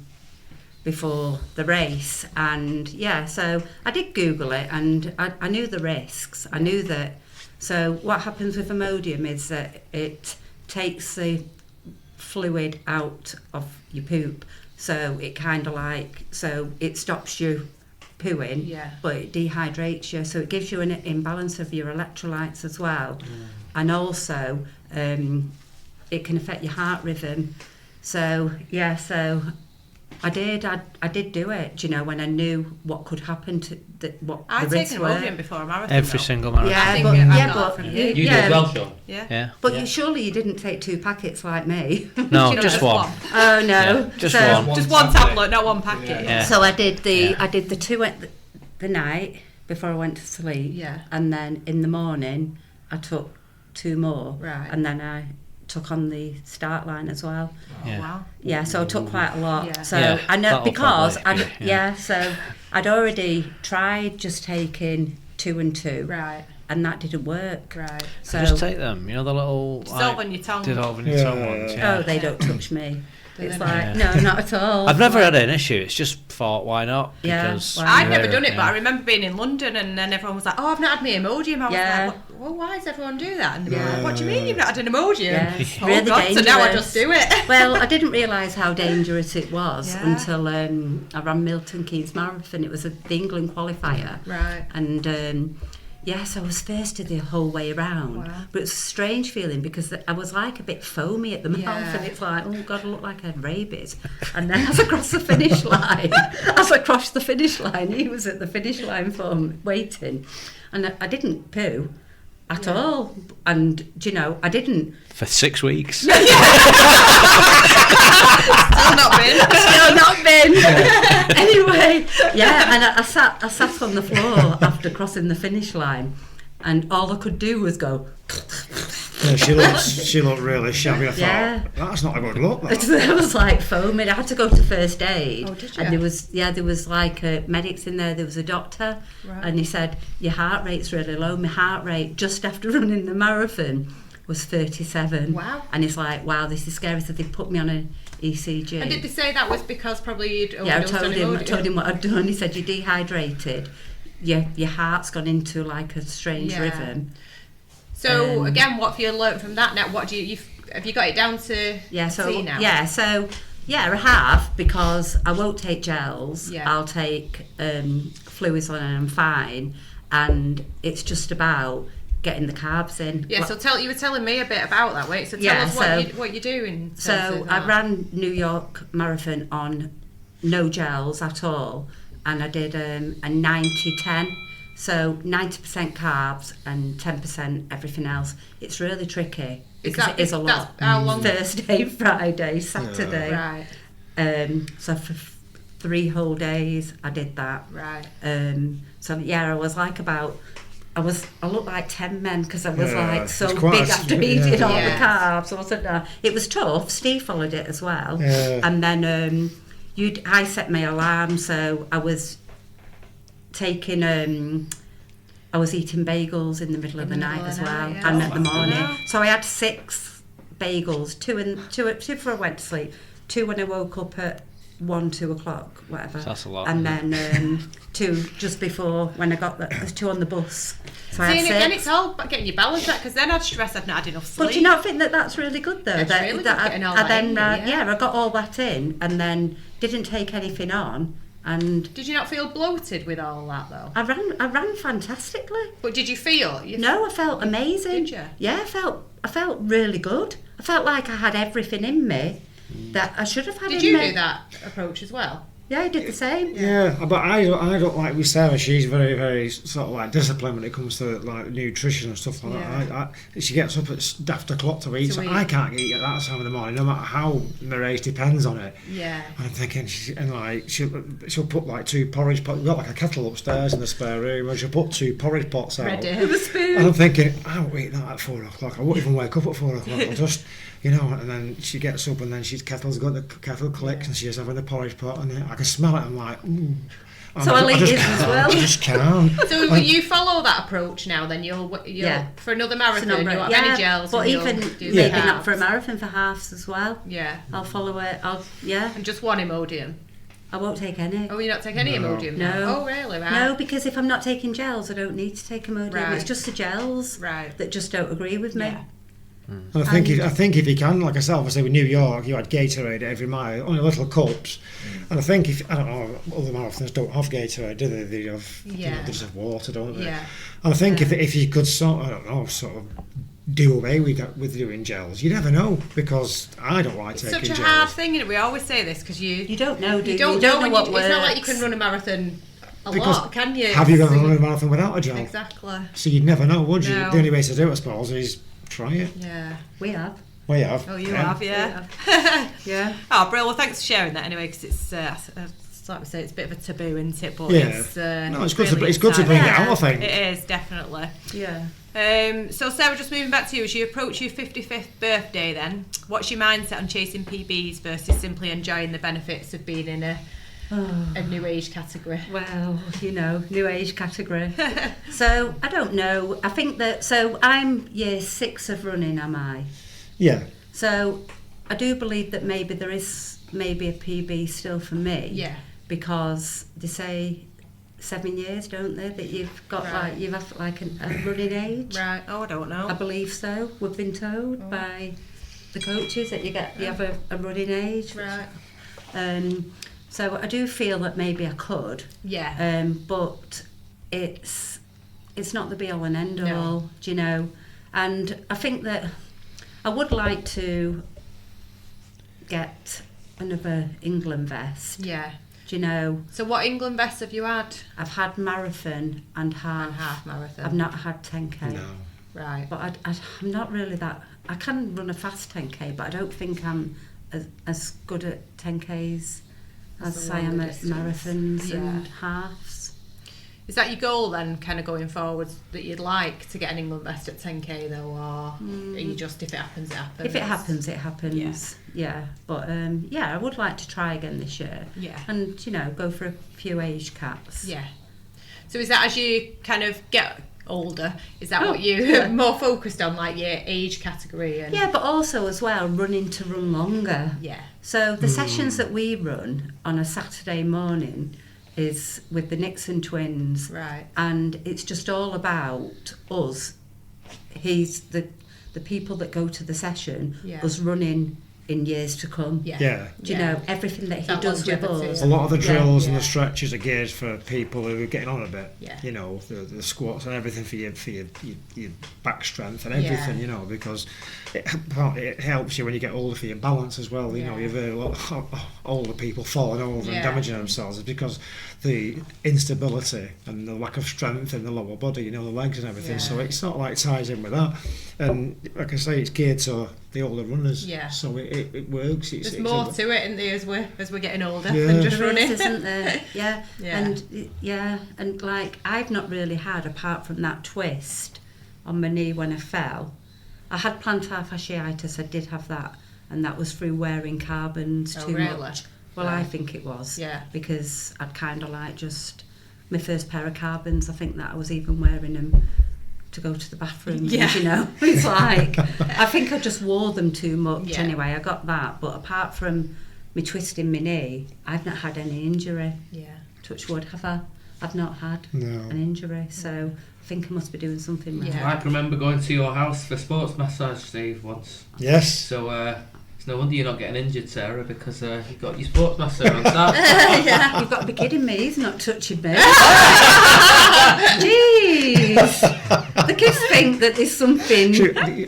[SPEAKER 6] before the race. And yeah, so I did Google it, and I knew the risks. I knew that. So what happens with Imodium is that it takes the fluid out of your poop, so it kind of like, so it stops you pooing, but it dehydrates you, so it gives you an imbalance of your electrolytes as well. And also it can affect your heart rhythm. So yeah, so I did do it, you know, when I knew what could happen to what
[SPEAKER 2] I'd
[SPEAKER 6] the risks
[SPEAKER 2] taken
[SPEAKER 6] were.
[SPEAKER 2] Imodium before a marathon.
[SPEAKER 1] Every single marathon.
[SPEAKER 2] I think
[SPEAKER 6] but,
[SPEAKER 2] I
[SPEAKER 6] yeah,
[SPEAKER 2] got
[SPEAKER 6] but
[SPEAKER 2] that from
[SPEAKER 6] you,
[SPEAKER 3] You
[SPEAKER 6] yeah,
[SPEAKER 3] did well, Sean.
[SPEAKER 2] Yeah.
[SPEAKER 6] but surely you didn't take 2 packets like me.
[SPEAKER 1] No,
[SPEAKER 2] You know,
[SPEAKER 1] just one.
[SPEAKER 6] Oh no,
[SPEAKER 1] Yeah, just
[SPEAKER 6] so,
[SPEAKER 1] one.
[SPEAKER 2] Just one tablet, not one packet.
[SPEAKER 1] Yeah.
[SPEAKER 6] So I did
[SPEAKER 1] Yeah.
[SPEAKER 6] I did the 2 at the night before I went to sleep.
[SPEAKER 2] Yeah.
[SPEAKER 6] And then in the morning I took 2 more.
[SPEAKER 2] Right.
[SPEAKER 6] And then I took on the start line as well.
[SPEAKER 1] Yeah.
[SPEAKER 2] Wow.
[SPEAKER 6] Yeah, so I took quite a lot.
[SPEAKER 2] Yeah.
[SPEAKER 6] So
[SPEAKER 1] Yeah,
[SPEAKER 6] I know
[SPEAKER 1] that'll
[SPEAKER 6] because
[SPEAKER 1] probably be, yeah.
[SPEAKER 6] so I'd already tried just taking 2 and 2,
[SPEAKER 2] Right.
[SPEAKER 6] and that didn't work.
[SPEAKER 2] Right.
[SPEAKER 6] So
[SPEAKER 1] Just take them, you know, the little
[SPEAKER 2] Dissolve on your tongue.
[SPEAKER 1] dissolve on your tongue ones. Yeah.
[SPEAKER 6] oh, they don't touch me. It's
[SPEAKER 2] they
[SPEAKER 6] like
[SPEAKER 1] not?
[SPEAKER 6] no, not at all.
[SPEAKER 1] I've never had an issue. It's just thought, why not?
[SPEAKER 6] Yeah,
[SPEAKER 1] Because
[SPEAKER 6] well,
[SPEAKER 2] I'd
[SPEAKER 1] we're-
[SPEAKER 2] never done it, but I
[SPEAKER 1] yeah.
[SPEAKER 2] remember being in London and then everyone was like, "Oh, I've not had my Imodium." I was
[SPEAKER 6] Yeah.
[SPEAKER 2] like, "Well, why does everyone do that?" And
[SPEAKER 6] Yeah.
[SPEAKER 2] like, what do you mean you've not had an Imodium?
[SPEAKER 6] Yeah.
[SPEAKER 2] Oh
[SPEAKER 6] Really
[SPEAKER 2] God! So now I
[SPEAKER 6] dangerous.
[SPEAKER 2] just do it.
[SPEAKER 6] Well, I didn't realise how dangerous it was
[SPEAKER 2] Yeah.
[SPEAKER 6] until I ran Milton Keynes Marathon. It was the England qualifier.
[SPEAKER 2] Right.
[SPEAKER 6] And yes, I was thirsty the whole way around.
[SPEAKER 2] Wow.
[SPEAKER 6] But it's a strange feeling because I was like a bit foamy at the mouth,
[SPEAKER 2] Yeah.
[SPEAKER 6] and it's like, oh God, I look like I had rabies. And then as I crossed the finish line, he was at the finish line for me, waiting. And I didn't poo at all. And, do you know, I didn't.
[SPEAKER 1] For 6 weeks.
[SPEAKER 2] Still not been.
[SPEAKER 6] Still not been. Anyway, yeah, and I sat on the floor after crossing the finish line, and all I could do was go.
[SPEAKER 5] Yeah, she looked really shabby. I thought,
[SPEAKER 6] Yeah.
[SPEAKER 5] that's not a good look. That.
[SPEAKER 6] I was like foaming. I had to go to first aid.
[SPEAKER 2] Oh, did you?
[SPEAKER 6] And there was like medics in there. There was a doctor,
[SPEAKER 2] Right.
[SPEAKER 6] and he said your heart rate's really low. My heart rate just after running the marathon was 37.
[SPEAKER 2] Wow.
[SPEAKER 6] And he's like, wow, this is scary. So they put me on an ECG.
[SPEAKER 2] And did they say that was because probably you'd
[SPEAKER 6] Yeah, I
[SPEAKER 2] overdosed on
[SPEAKER 6] told
[SPEAKER 2] Imodium?
[SPEAKER 6] him what I'd done. He said, you're dehydrated. Your heart's gone into like a strange
[SPEAKER 2] Yeah.
[SPEAKER 6] rhythm.
[SPEAKER 2] So again, what have you learnt from that now? What do have you got it down to
[SPEAKER 6] Yeah, so
[SPEAKER 2] T now?
[SPEAKER 6] I have, because I won't take gels.
[SPEAKER 2] Yeah.
[SPEAKER 6] I'll take fluids on and I'm fine. And it's just about getting the carbs in.
[SPEAKER 2] Yeah, so you were telling me a bit about that. Wait, so tell
[SPEAKER 6] Yeah,
[SPEAKER 2] us
[SPEAKER 6] so-
[SPEAKER 2] what you do in terms
[SPEAKER 6] So
[SPEAKER 2] of
[SPEAKER 6] I
[SPEAKER 2] that.
[SPEAKER 6] ran New York Marathon on no gels at all, and I did a 90-10. So 90% carbs and 10% everything else. It's really tricky because it is a lot.
[SPEAKER 2] That's how long?
[SPEAKER 6] Thursday, Friday, Saturday.
[SPEAKER 2] Right,
[SPEAKER 6] So for 3 whole days I did that.
[SPEAKER 2] right.
[SPEAKER 6] So yeah, I was like I looked like 10 men because I was
[SPEAKER 5] Yeah,
[SPEAKER 6] like so
[SPEAKER 5] it's quite
[SPEAKER 6] big after eating all
[SPEAKER 2] Yeah.
[SPEAKER 6] the carbs. I wasn't. It was tough. Steve followed it as well.
[SPEAKER 5] Yeah.
[SPEAKER 6] And then I set my alarm, so I was taking I was eating bagels in the middle of the night as well,
[SPEAKER 2] yeah.
[SPEAKER 6] and at the morning.
[SPEAKER 2] Wow.
[SPEAKER 6] So I had 6 bagels, two before I went to sleep, 2 when I woke up at 1-2 o'clock, whatever.
[SPEAKER 1] So that's a lot.
[SPEAKER 6] And then 2 just before when I got there's 2 on the bus. So I
[SPEAKER 2] See,
[SPEAKER 6] had
[SPEAKER 2] and
[SPEAKER 6] 6.
[SPEAKER 2] again, it's all about getting your balance right, because then I'd stress I'd not had enough sleep.
[SPEAKER 6] But do you not think that that's really good though?
[SPEAKER 2] It's
[SPEAKER 6] that,
[SPEAKER 2] really
[SPEAKER 6] that
[SPEAKER 2] good getting all
[SPEAKER 6] I
[SPEAKER 2] that
[SPEAKER 6] then
[SPEAKER 2] in, yeah.
[SPEAKER 6] I got all that in and then didn't take anything on, and
[SPEAKER 2] Did you not feel bloated with all that though?
[SPEAKER 6] I ran fantastically.
[SPEAKER 2] But did you feel?
[SPEAKER 6] No, I felt amazing.
[SPEAKER 2] Did you?
[SPEAKER 6] Yeah, I felt really good. I felt like I had everything in me that I should have had
[SPEAKER 2] Did
[SPEAKER 6] in
[SPEAKER 2] you
[SPEAKER 6] me.
[SPEAKER 2] do that approach as well?
[SPEAKER 6] Yeah, I did the same.
[SPEAKER 5] Yeah, but I don't like with Sarah. She's very, very sort of like disciplined when it comes to like nutrition and stuff like
[SPEAKER 2] Yeah.
[SPEAKER 5] that. She gets up at daft o'clock to eat,
[SPEAKER 2] To
[SPEAKER 5] so
[SPEAKER 2] eat.
[SPEAKER 5] I can't eat at that time of the morning, no matter how my race depends on it.
[SPEAKER 2] Yeah.
[SPEAKER 5] I'm thinking, she'll put like 2 porridge pots. We've got like a kettle upstairs in the spare room, and she'll put 2 porridge pots out.
[SPEAKER 2] Ready.
[SPEAKER 6] With a spoon.
[SPEAKER 5] And I'm thinking, I won't eat that at 4 o'clock. I won't even wake up at 4 o'clock. I'll just, and then she gets up and then the kettle clicks and she's having the porridge pot and I can smell it. I'm like, ooh.
[SPEAKER 6] So I'll eat
[SPEAKER 5] just
[SPEAKER 6] it as
[SPEAKER 5] can't,
[SPEAKER 6] well.
[SPEAKER 5] I just can't.
[SPEAKER 2] So will you follow that approach now? Then you'll
[SPEAKER 6] Yeah.
[SPEAKER 2] for another marathon.
[SPEAKER 6] So
[SPEAKER 2] You'll have any gels.
[SPEAKER 6] but
[SPEAKER 2] and you'll
[SPEAKER 6] even
[SPEAKER 2] do the
[SPEAKER 6] maybe
[SPEAKER 2] carbs.
[SPEAKER 6] not for a marathon, for halves as well.
[SPEAKER 2] Yeah.
[SPEAKER 6] I'll follow it.
[SPEAKER 2] And just one Imodium.
[SPEAKER 6] I won't take any.
[SPEAKER 2] Oh, you not take any
[SPEAKER 5] No.
[SPEAKER 2] Imodium?
[SPEAKER 6] No.
[SPEAKER 2] Oh, really? Right.
[SPEAKER 6] No, because if I'm not taking gels, I don't need to take Imodium.
[SPEAKER 2] Right.
[SPEAKER 6] It's just the gels
[SPEAKER 2] Right.
[SPEAKER 6] that just don't agree with me.
[SPEAKER 2] Yeah.
[SPEAKER 5] And I think if you can, like I said, obviously with New York, you had Gatorade every mile, only little cups. And I think if I don't know, other marathons don't have Gatorade, do they? They have,
[SPEAKER 2] Yeah.
[SPEAKER 5] they just have water, don't they?
[SPEAKER 2] Yeah.
[SPEAKER 5] And I think if you could sort of do away with that, with doing gels, you never know, because I don't like
[SPEAKER 2] It's
[SPEAKER 5] taking
[SPEAKER 2] such a
[SPEAKER 5] gels.
[SPEAKER 2] hard thing, and we always say this because
[SPEAKER 6] You don't know, do you?
[SPEAKER 2] you don't
[SPEAKER 6] know
[SPEAKER 2] when
[SPEAKER 6] what
[SPEAKER 2] you,
[SPEAKER 6] works.
[SPEAKER 2] it's not like you can run a marathon a
[SPEAKER 5] Because
[SPEAKER 2] lot, can you?
[SPEAKER 5] Have you ever
[SPEAKER 2] So
[SPEAKER 5] run a marathon without a gel?
[SPEAKER 2] Exactly.
[SPEAKER 5] So you'd never know, would you?
[SPEAKER 2] No.
[SPEAKER 5] The only way to do it, I suppose, is try it.
[SPEAKER 2] Yeah.
[SPEAKER 6] We have.
[SPEAKER 5] Well, you have.
[SPEAKER 2] Oh, you
[SPEAKER 5] Yeah.
[SPEAKER 2] have, yeah.
[SPEAKER 6] Yeah.
[SPEAKER 2] Oh, Brill, well, thanks for sharing that anyway, because it's like we say, it's a bit of a taboo, isn't it? But
[SPEAKER 5] Yeah.
[SPEAKER 2] it's
[SPEAKER 5] No, it's good
[SPEAKER 2] really
[SPEAKER 5] to bring it
[SPEAKER 2] exciting.
[SPEAKER 5] out, I think.
[SPEAKER 2] It is, definitely.
[SPEAKER 6] Yeah.
[SPEAKER 2] So Sarah, just moving back to you, as you approach your 55th birthday then, what's your mindset on chasing PBs versus simply enjoying the benefits of being in a new age category?
[SPEAKER 6] Well, new age category. So, I don't know. I think that, so I'm year 6 of running, am I?
[SPEAKER 5] Yeah.
[SPEAKER 6] So, I do believe that maybe there is maybe a PB still for me.
[SPEAKER 2] Yeah.
[SPEAKER 6] Because they say 7 years, don't they? That you've got
[SPEAKER 2] Right.
[SPEAKER 6] you have a running age.
[SPEAKER 2] Right. Oh, I don't know.
[SPEAKER 6] I believe so. We've been told by the coaches that you have a running age.
[SPEAKER 2] Right.
[SPEAKER 6] So I do feel that maybe I could.
[SPEAKER 2] Yeah.
[SPEAKER 6] But it's not the be all and end all,
[SPEAKER 2] No.
[SPEAKER 6] do you know? And I think that I would like to get another England vest.
[SPEAKER 2] Yeah.
[SPEAKER 6] Do you know?
[SPEAKER 2] So what England vests have you had?
[SPEAKER 6] I've had marathon and half.
[SPEAKER 2] And half marathon.
[SPEAKER 6] I've not had 10k.
[SPEAKER 5] No.
[SPEAKER 2] Right.
[SPEAKER 6] But I'm not really that. I can run a fast 10k, but I don't think I'm as good at 10ks as
[SPEAKER 2] the
[SPEAKER 6] I am
[SPEAKER 2] longer
[SPEAKER 6] at
[SPEAKER 2] distance.
[SPEAKER 6] marathons
[SPEAKER 2] Yeah.
[SPEAKER 6] and halves.
[SPEAKER 2] Is that your goal then, kind of going forward, that you'd like to get an England vest at 10k though, or are you just, if it happens, it happens?
[SPEAKER 6] If it happens, it happens. Yeah. But I would like to try again this year.
[SPEAKER 2] Yeah.
[SPEAKER 6] And go for a few age caps.
[SPEAKER 2] Yeah. So is that as you kind of get older, is that what you
[SPEAKER 6] yeah.
[SPEAKER 2] more focused on, like your age category? And
[SPEAKER 6] Yeah, but also as well running to run longer.
[SPEAKER 2] Yeah.
[SPEAKER 6] So the sessions that we run on a Saturday morning is with the Nixon twins.
[SPEAKER 2] Right.
[SPEAKER 6] And it's just all about us. He's the people that go to the session,
[SPEAKER 2] Yeah.
[SPEAKER 6] us running in years to come.
[SPEAKER 2] Yeah.
[SPEAKER 5] Yeah.
[SPEAKER 6] Do you know, everything that he
[SPEAKER 2] That
[SPEAKER 6] does with
[SPEAKER 2] longevity.
[SPEAKER 6] us.
[SPEAKER 5] A lot of the drills and
[SPEAKER 2] Yeah.
[SPEAKER 5] the stretches are geared for people who are getting on a bit.
[SPEAKER 2] Yeah.
[SPEAKER 5] The squats and everything for your back strength and everything.
[SPEAKER 2] Yeah.
[SPEAKER 5] Because it helps you when you get older for your balance as well.
[SPEAKER 2] Yeah.
[SPEAKER 5] You've heard a lot of older people falling over
[SPEAKER 2] Yeah.
[SPEAKER 5] and damaging themselves because the instability and the lack of strength in the lower body. The legs and everything.
[SPEAKER 2] Yeah.
[SPEAKER 5] So it's not like ties in with that. And like I say, it's geared to the older runners.
[SPEAKER 2] Yeah.
[SPEAKER 5] So it works.
[SPEAKER 2] There's more to it, isn't there, as we're getting older
[SPEAKER 5] Yeah.
[SPEAKER 2] than just
[SPEAKER 6] There
[SPEAKER 2] running.
[SPEAKER 6] is, isn't there? Yeah.
[SPEAKER 2] Yeah.
[SPEAKER 6] And like I've not really had, apart from that twist on my knee when I fell. I had plantar fasciitis. I did have that, and that was through wearing carbons
[SPEAKER 2] Oh,
[SPEAKER 6] too
[SPEAKER 2] really?
[SPEAKER 6] much. Well,
[SPEAKER 2] Right.
[SPEAKER 6] I think it was.
[SPEAKER 2] Yeah.
[SPEAKER 6] Because I'd kind of like just my first pair of carbons. I think that I was even wearing them to go to the bathroom.
[SPEAKER 2] Yeah.
[SPEAKER 6] It's like I think I just wore them too much.
[SPEAKER 2] Yeah.
[SPEAKER 6] Anyway, I got that. But apart from me twisting my knee, I've not had any injury.
[SPEAKER 2] Yeah.
[SPEAKER 6] Touch wood, have I? I've not had
[SPEAKER 5] No.
[SPEAKER 6] an injury, so I think I must be doing something right.
[SPEAKER 2] Yeah.
[SPEAKER 3] I can remember going to your house for sports massage, Steve, once.
[SPEAKER 5] Yes.
[SPEAKER 3] So it's no wonder you're not getting injured, Sarah, because you got your sports massage on Saturday.
[SPEAKER 2] Yeah.
[SPEAKER 6] You've got to be kidding me, he's not touching me. Jeez! The kids think that there's something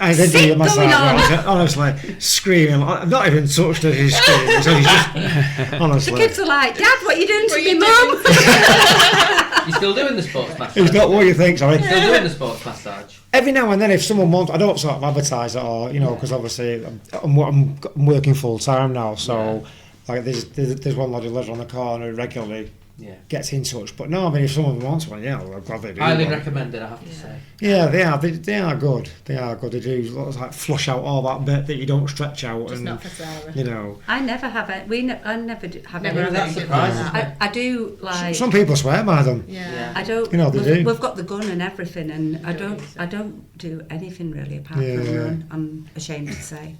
[SPEAKER 5] I did do
[SPEAKER 6] sick
[SPEAKER 5] your massage,
[SPEAKER 6] going on.
[SPEAKER 5] honestly, screaming. I've not even touched her, she's screaming. So he's just,
[SPEAKER 6] The
[SPEAKER 5] honestly.
[SPEAKER 6] kids are like, Dad, what are you doing
[SPEAKER 2] What
[SPEAKER 6] to
[SPEAKER 2] are
[SPEAKER 6] me,
[SPEAKER 2] you
[SPEAKER 6] Mum?
[SPEAKER 3] You're still doing the sports massage?
[SPEAKER 5] It's not what you think, sorry.
[SPEAKER 3] Still doing the sports massage?
[SPEAKER 5] Every now and then, if someone wants, I don't sort of advertise it or, because obviously I'm working full time now, so like there's one lad who lives on the corner who regularly
[SPEAKER 3] Yeah.
[SPEAKER 5] gets in touch. But no, I mean, if someone wants one, yeah, well, I'd gladly do
[SPEAKER 3] Highly
[SPEAKER 5] one.
[SPEAKER 3] recommended, I have to say.
[SPEAKER 5] Yeah, they are. They are good. They are good. They do like flush out all that bit that you don't stretch out,
[SPEAKER 2] Just
[SPEAKER 5] and
[SPEAKER 2] not for Sarah.
[SPEAKER 6] I never have it. I never have
[SPEAKER 2] Never
[SPEAKER 6] any.
[SPEAKER 2] had
[SPEAKER 3] That
[SPEAKER 2] it.
[SPEAKER 3] surprises me.
[SPEAKER 6] I do like.
[SPEAKER 5] some people swear by them.
[SPEAKER 2] Yeah.
[SPEAKER 6] I don't.
[SPEAKER 5] They do.
[SPEAKER 6] We've got the gun and everything, and I don't do anything really apart from
[SPEAKER 5] Yeah.
[SPEAKER 6] run. I'm ashamed to say.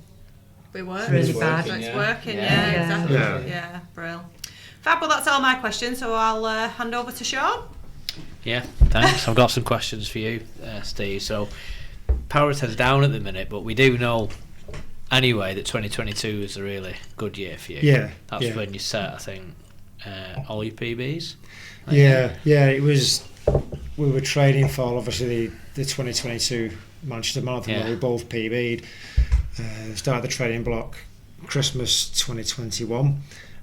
[SPEAKER 2] We work.
[SPEAKER 6] Really
[SPEAKER 3] It's
[SPEAKER 6] bad.
[SPEAKER 3] working,
[SPEAKER 2] It's
[SPEAKER 3] yeah.
[SPEAKER 2] working,
[SPEAKER 3] Yeah.
[SPEAKER 2] yeah,
[SPEAKER 6] Yeah.
[SPEAKER 2] exactly.
[SPEAKER 5] Yeah.
[SPEAKER 2] Yeah, brilliant. Fab, well, that's all my questions, so I'll hand over to Sean.
[SPEAKER 1] Yeah, thanks. I've got some questions for you, Steve. So, Powerton's down at the minute, but we do know anyway that 2022 is a really good year for you.
[SPEAKER 5] Yeah.
[SPEAKER 1] That's when you set, I think, all your PBs.
[SPEAKER 5] Yeah, it was. We were training for obviously the 2022 Manchester Marathon where we both PB'd. Started the training block Christmas 2021,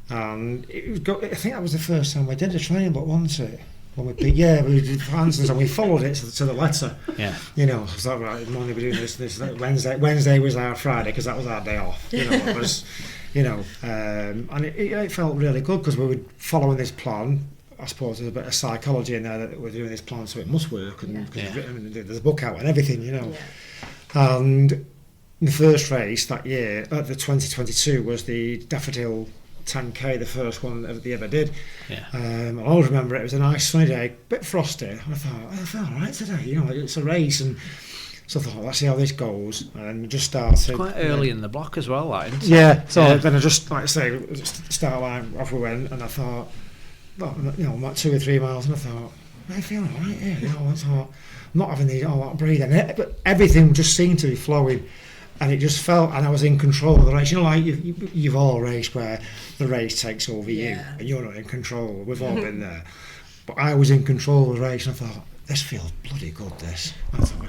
[SPEAKER 5] and I think that was the first time we did a training block, wasn't it? When we did Hanson's and we followed it to the letter.
[SPEAKER 1] Yeah.
[SPEAKER 5] You know, so that right, Monday we're doing this Wednesday. Wednesday was our Friday because that was our day off. You know, it was, and it felt really good because we were following this plan. I suppose there's a bit of psychology in there that we're doing this plan, so it must work. And there's a book out and everything, And the first race that year, the 2022, was the Daffodil 10k, the first one that they ever did. I always remember it was a nice sunny day, a bit frosty. I thought, I feel all right today, it's a race. And so I thought, let's see how this goes. And we just started.
[SPEAKER 1] It's quite early in the block as well, that, isn't it?
[SPEAKER 5] Yeah, so then I just, like I say, start line, off we went, and I thought, I'm like 2 or 3 miles, and I thought, I feel all right here. I thought, I'm not having all that breathing, but everything just seemed to be flowing. And it just felt, and I was in control of the race. Like you've all raced where the race takes over you, and you're not in control. We've all been there. But I was in control of the race, and I thought, this feels bloody good, this. I think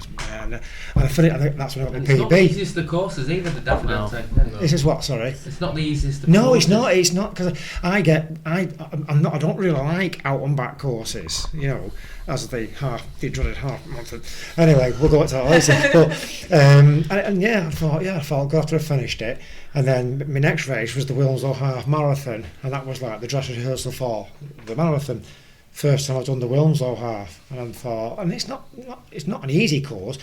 [SPEAKER 5] that's when I got the PB.
[SPEAKER 3] It's not the easiest of the courses either, the Daffodil thing.
[SPEAKER 5] This is what, sorry?
[SPEAKER 3] It's not the easiest of
[SPEAKER 5] No,
[SPEAKER 3] courses.
[SPEAKER 5] it's not, because I don't really like out and back courses, as the dreaded half marathon. Anyway, we'll go into that later. But I felt good after I finished it. And then my next race was the Wilmslow Half Marathon, and that was like the dress rehearsal for the marathon. First time I've done the Wilmslow Half, and I thought, and it's not an easy course,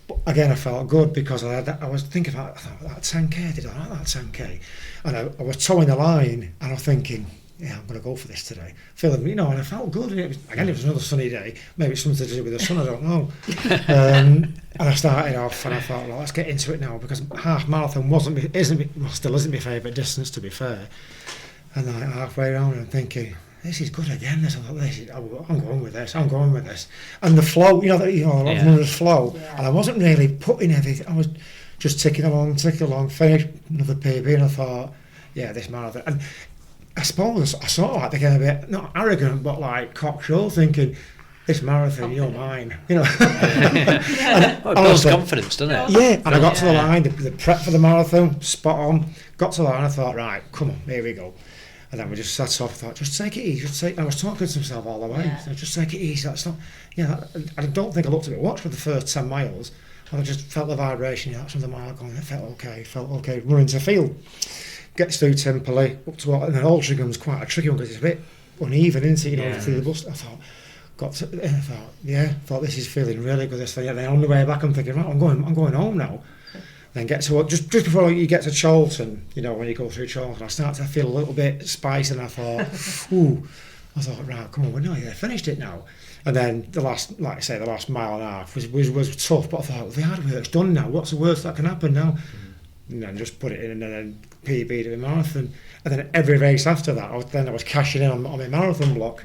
[SPEAKER 5] but again I felt good because I was thinking about, I thought, that 10k, did I like that 10k? And I was towing the line, and I was thinking, yeah, I'm going to go for this today. Feeling, and I felt good. And it was another sunny day. Maybe it's something to do with the sun, I don't know. And I started off, and I thought, well, let's get into it now, because half marathon still isn't my favourite distance, to be fair. And then halfway around, I'm thinking, this is good again. I'm going with this. And the flow, runners flow. Yeah. And I wasn't really putting everything. I was just ticking along, finished another PB, and I thought, yeah, this marathon. And I suppose I sort of like became a bit, not arrogant, but like cocksure, thinking, this marathon, you're mine.
[SPEAKER 1] It builds confidence, doesn't it?
[SPEAKER 5] Yeah. And I got to the line, the prep for the marathon, spot on. Got to the line, I thought, right, come on, here we go. And then we just sat off. I thought, just take it easy. I was talking to myself all the way.
[SPEAKER 6] Yeah.
[SPEAKER 5] So just take it easy. That's not. I don't think I looked at my watch for the first 10 miles. I just felt the vibration. That's another mile going. It felt okay. Running to field. Gets through Timperley up to and then Altringham's quite a tricky one because it's a bit uneven, isn't it? Through the bus. I thought this is feeling really good. Then on the way back, I'm thinking, right, I'm going home now. Then get to just before you get to Charlton, when you go through Charlton, I start to feel a little bit spicy, and I thought, right, come on, finished it now. And then the last mile and a half was tough, but I thought, the hard work's done now. What's the worst that can happen now? And then just put it in, and then PB to the marathon. And then every race after that, I was cashing in on my marathon block,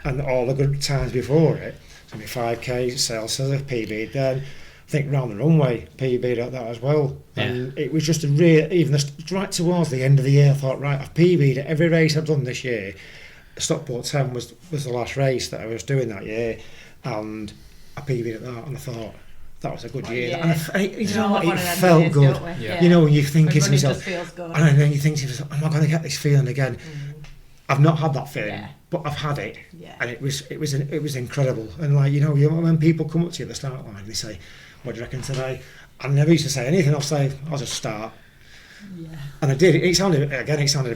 [SPEAKER 5] and all the good times before it. So my 5k, sales scissor, PB then. I think round the runway, PB'd at that as well. And it was just right towards the end of the year, I thought, right, I've PB'd at every race I've done this year. Stockport 10 was the last race that I was doing that year, and I PB'd at that, and I thought, that was a good year.
[SPEAKER 2] Yeah.
[SPEAKER 5] And it felt good. When you think to yourself, and then you think to yourself, am I going to get this feeling again? I've not had that feeling, but I've had it, and it was incredible. And when people come up to you at the start line, they say, what do you reckon today? I never used to say anything. I'll just start. Yeah. And I did. It sounded a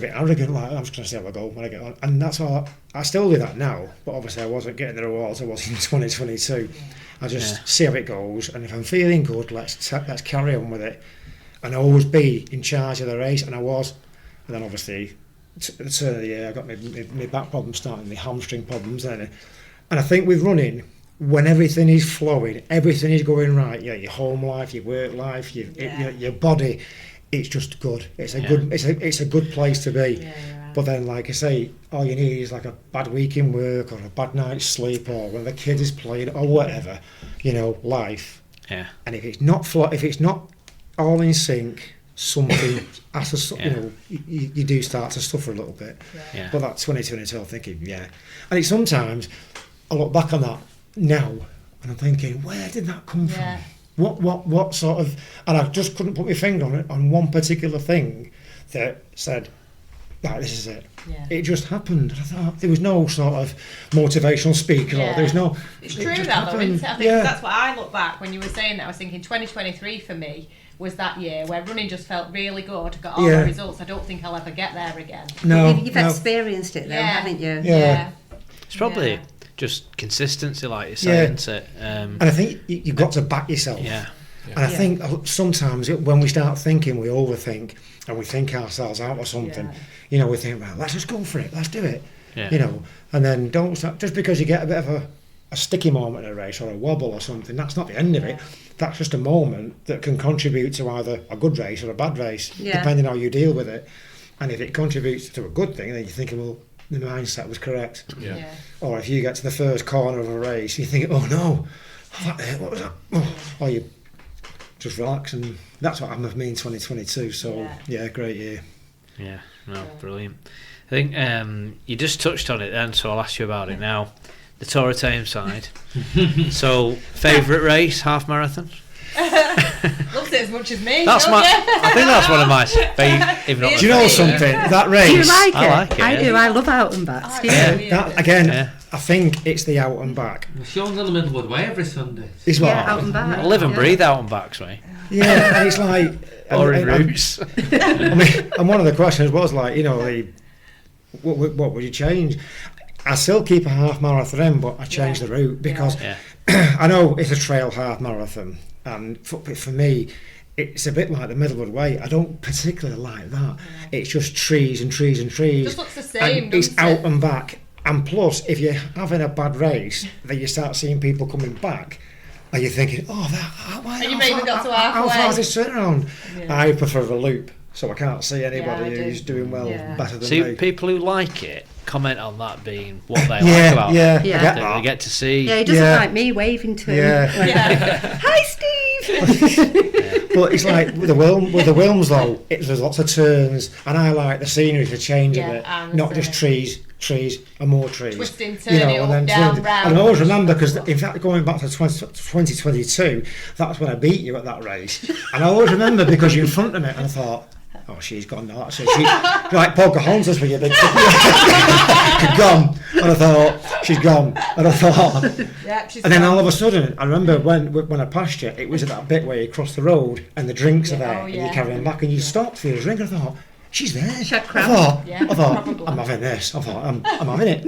[SPEAKER 5] bit arrogant. Like, I'm just going to see how I go when I get on. And that's all. I still do that now. But obviously, I wasn't getting the rewards I was in 2022. Yeah. I just see how it goes. And if I'm feeling good, let's carry on with it. And always be in charge of the race. And I was. And then obviously, at the turn of the year, I got my back problems starting, my hamstring problems. And I think with running, when everything is flowing, everything is going right, your home life, your work life, your body, it's just good. It's a good place to be. But then, like I say, all you need is like a bad week in work or a bad night's sleep or when the kid is playing or whatever, life.
[SPEAKER 1] Yeah.
[SPEAKER 5] And if it's not if it's not all in sync, something has to, you do start to suffer a little bit.
[SPEAKER 1] Yeah.
[SPEAKER 5] But that's 2022, I'm thinking, yeah. And it's sometimes I look back on that now and I'm thinking, where did that come from? What sort of, and I just couldn't put my finger on it, on one particular thing that said, right, this is it.
[SPEAKER 2] Yeah.
[SPEAKER 5] It just happened. I thought there was no sort of motivational speaker or there was no.
[SPEAKER 2] It's
[SPEAKER 5] it
[SPEAKER 2] true
[SPEAKER 5] just
[SPEAKER 2] that though,
[SPEAKER 5] happened.
[SPEAKER 2] isn't it? I think that's what I look back when you were saying that. I was thinking 2023 for me was that year where running just felt really good, got all the results. I don't think I'll ever get there again.
[SPEAKER 5] No,
[SPEAKER 6] You've experienced it though, haven't you?
[SPEAKER 5] Yeah.
[SPEAKER 1] It's probably just consistency, like you say, isn't it?
[SPEAKER 5] And I think you've got to back yourself.
[SPEAKER 1] Yeah.
[SPEAKER 5] And I think sometimes when we start thinking, we overthink and we think ourselves out or something. We think, well, let's just go for it, let's do it.
[SPEAKER 1] Yeah.
[SPEAKER 5] And then don't start, just because you get a bit of a sticky moment in a race or a wobble or something, that's not the end of it. That's just a moment that can contribute to either a good race or a bad race, depending how you deal with it. And if it contributes to a good thing, then you're thinking, well, the mindset was correct.
[SPEAKER 3] Yeah.
[SPEAKER 5] Or if you get to the first corner of a race, you think, oh no, what was that? Or you just relax, and that's what happened with me in 2022. So great year.
[SPEAKER 1] Yeah, no, brilliant. I think you just touched on it then, so I'll ask you about it now. The Tour of Tameside. So, favourite race, half marathon?
[SPEAKER 2] Loves it as much as me.
[SPEAKER 1] That's I think that's one of my favourite. If not,
[SPEAKER 5] do you know something? That race.
[SPEAKER 6] Do you like it?
[SPEAKER 1] I like it.
[SPEAKER 6] I do. I love out and backs.
[SPEAKER 5] That again. I think it's the out and back.
[SPEAKER 3] Sean's on the middle of the way every Sunday.
[SPEAKER 5] Is what?
[SPEAKER 6] Out and back.
[SPEAKER 1] I live and breathe out and backs, mate.
[SPEAKER 5] Yeah, and it's like
[SPEAKER 1] Boring routes.
[SPEAKER 5] I mean, and one of the questions was like, what would you change? I still keep a half marathon in, but I changed the route because I know it's a trail half marathon, and for me, it's a bit like the Middlewood Way. I don't particularly like that. It's just trees and trees and trees.
[SPEAKER 2] It just looks the same.
[SPEAKER 5] And it's out and back. And plus, if you're having a bad race, then you start seeing people coming back, and you're thinking,
[SPEAKER 2] and you maybe got to halfway.
[SPEAKER 5] how far is this turnaround?
[SPEAKER 2] Yeah.
[SPEAKER 5] I prefer the loop, so I can't see anybody who's doing well better than
[SPEAKER 1] See,
[SPEAKER 5] me.
[SPEAKER 1] people who like it comment on that being what they like about it.
[SPEAKER 5] I
[SPEAKER 1] They,
[SPEAKER 5] get that.
[SPEAKER 1] they get to see.
[SPEAKER 6] Yeah, he doesn't like me waving to him. Hi, Steve.
[SPEAKER 5] But it's like with the Wilms though, there's lots of turns, and I like the scenery to change a bit, not just trees and more trees.
[SPEAKER 2] Twisting, turning,
[SPEAKER 5] and then
[SPEAKER 2] down, round.
[SPEAKER 5] And I always remember, because in fact going back to 2022, that's when I beat you at that race, and I always remember because you're in front of me, and I thought, oh, she's gone now. So she's like Pocahontas with your big she's gone. And I thought, she's gone. And I thought,
[SPEAKER 2] she's
[SPEAKER 5] and then
[SPEAKER 2] gone.
[SPEAKER 5] all of a sudden, I remember when I passed you, it was at that bit where you cross the road and the drinks are there, and you're carrying back, and you stopped for your drink. And I thought, she's there. I thought, I'm having this. I thought, I'm having it.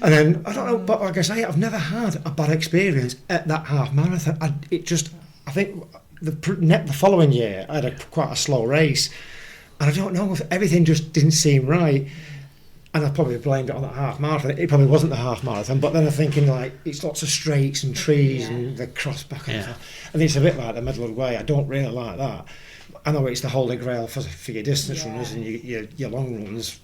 [SPEAKER 5] And then, I don't know, but like I say, I've never had a bad experience at that half marathon. I think the following year I had quite a slow race, and I don't know if everything just didn't seem right, and I probably blamed it on that half marathon. It probably wasn't the half marathon, but then I'm thinking like it's lots of straights and trees and the cross back and stuff, and it's a bit like the Middlewood Way. I don't really like that. I know it's the holy grail for your distance runners and your long runs,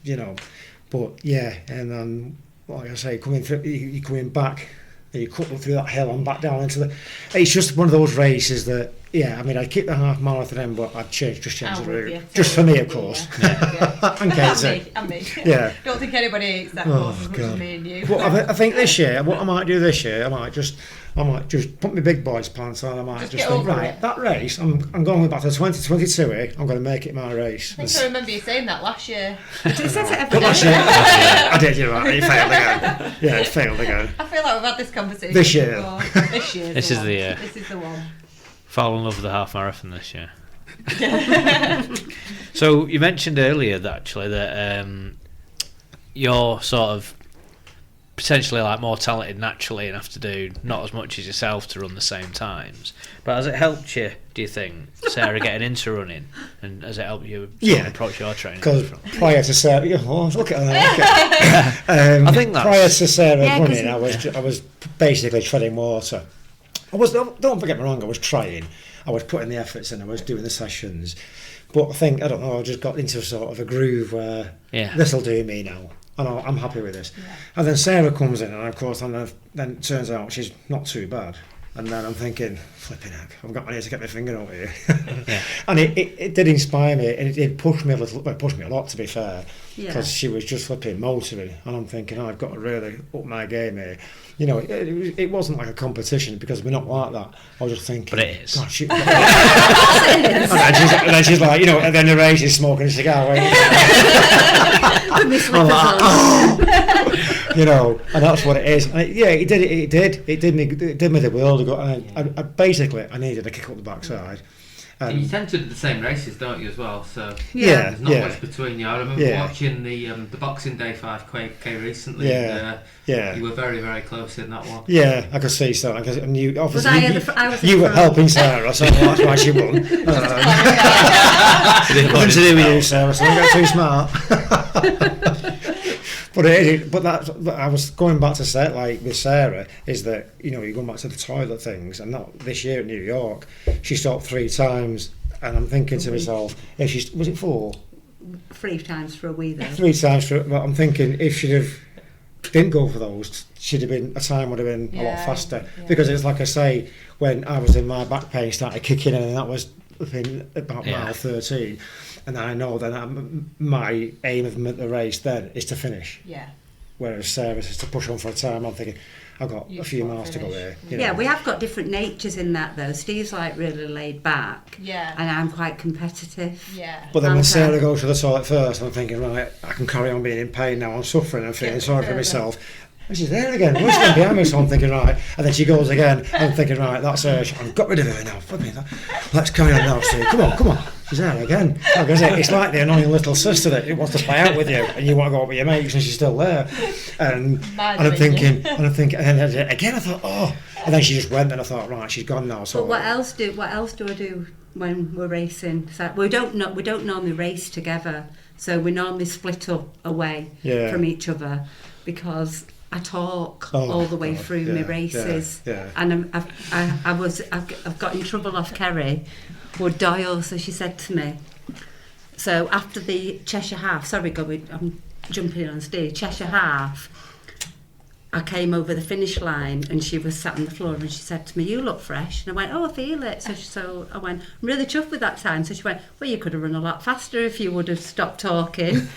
[SPEAKER 5] but and then like I say, coming through, you're coming back. You cut through that hill and back down into the. It's just one of those races that, I'd keep the half marathon in, but I'd change the route. Just for me, of course. And Katie.
[SPEAKER 2] And me.
[SPEAKER 5] Yeah.
[SPEAKER 2] Don't think anybody hates that course as much as me and you.
[SPEAKER 5] But I think this year, what I might do this year, I might just put my big boys pants on. I might just think, right, that race, I'm going back to 2022 here. I'm going to make it my race.
[SPEAKER 2] I think I remember you saying that last year.
[SPEAKER 6] He says it every
[SPEAKER 5] But last
[SPEAKER 6] day.
[SPEAKER 5] year, I did. You're right. It failed again. Yeah, it failed again.
[SPEAKER 2] I feel like we've had this conversation
[SPEAKER 5] This year.
[SPEAKER 2] before. This year.
[SPEAKER 1] This is the year.
[SPEAKER 2] This is the one.
[SPEAKER 1] Fall in love with the half marathon this year. So you mentioned earlier that you're sort of potentially like more talented naturally and have to do not as much as yourself to run the same times. But has it helped you, do you think, Sarah, getting into running? And has it helped you approach your training?
[SPEAKER 5] Because prior to Sarah, look at her.
[SPEAKER 1] I think that's...
[SPEAKER 5] prior to Sarah running, I was basically treading water. Don't forget me wrong, I was trying, I was putting the efforts in, I was doing the sessions. But I think, I don't know, I just got into sort of a groove where this will do me now. And I'm happy with this. Yeah. And then Sarah comes in, and of course, then it turns out she's not too bad. And then I'm thinking, flipping heck, I need to get my finger out here. And it did inspire me, and it did push me a little, well, push me a lot, to be fair, because she was just flipping motoring, and I'm thinking, I've got to really up my game here. You know, it wasn't like a competition, because we're not like that. I was just thinking,
[SPEAKER 1] but it is.
[SPEAKER 5] God, and then she's like, you know, at the end of the race, she's smoking a cigar, waiting. I'm like, oh. You know, and that's what it is. And it did me the world. I basically needed a kick up the backside.
[SPEAKER 3] You tend to do the same races, don't you, as well? So
[SPEAKER 5] yeah,
[SPEAKER 3] there's not much between you. I remember watching the Boxing Day 5K recently. You were very, very close in that one.
[SPEAKER 5] Yeah, I could see so. And you obviously you were helping Sarah, so that's why she won. Nothing to do with you, Sarah. So don't get too smart. But I was going back to say, like with Sarah, is that, you know, you're going back to the toilet things, and not this year at New York, she stopped 3 times, and I'm thinking to myself, if was it 4?
[SPEAKER 6] 3 times for a wee though.
[SPEAKER 5] 3 times for, but I'm thinking if she'd have didn't go for those, she'd have been, a time would have been a lot faster, because it's like I say, when I was in my back pain started kicking in, and that was about mile 13. And I know that my aim of the race then is to finish. Yeah. Whereas Sarah's is to push on for a time. I'm thinking, I've got a few miles to go there.
[SPEAKER 6] Yeah, we have got different natures in that though. Steve's like really laid back. Yeah. And I'm quite competitive. Yeah.
[SPEAKER 5] But then when Sarah goes to the toilet first, I'm thinking, right, I can carry on being in pain now. I'm suffering and feeling sorry for myself. And she's there again, what's going behind me? So I'm thinking, right, and then she goes again, and I'm thinking, right, that's her, I've got rid of her now, let's carry on now, Steve, come on, she's there again. It's like the annoying little sister that wants to play out with you, and you want to go out with your mates, and she's still there, and I'm thinking, and then again I thought, oh, and then she just went, and I thought, right, she's gone now. So
[SPEAKER 6] but what else do I do when we're racing? So we don't normally race together, so we normally split up away from each other, because I talk all the way through my races, and I've got in trouble off Kerry with Doyle. So she said to me, so after the Cheshire Half, I'm jumping on stage, Cheshire Half, I came over the finish line, and she was sat on the floor, and she said to me, "You look fresh." And I went, "Oh, I feel it." So I went, "I'm really chuffed with that time." So she went, "Well, you could have run a lot faster if you would have stopped talking."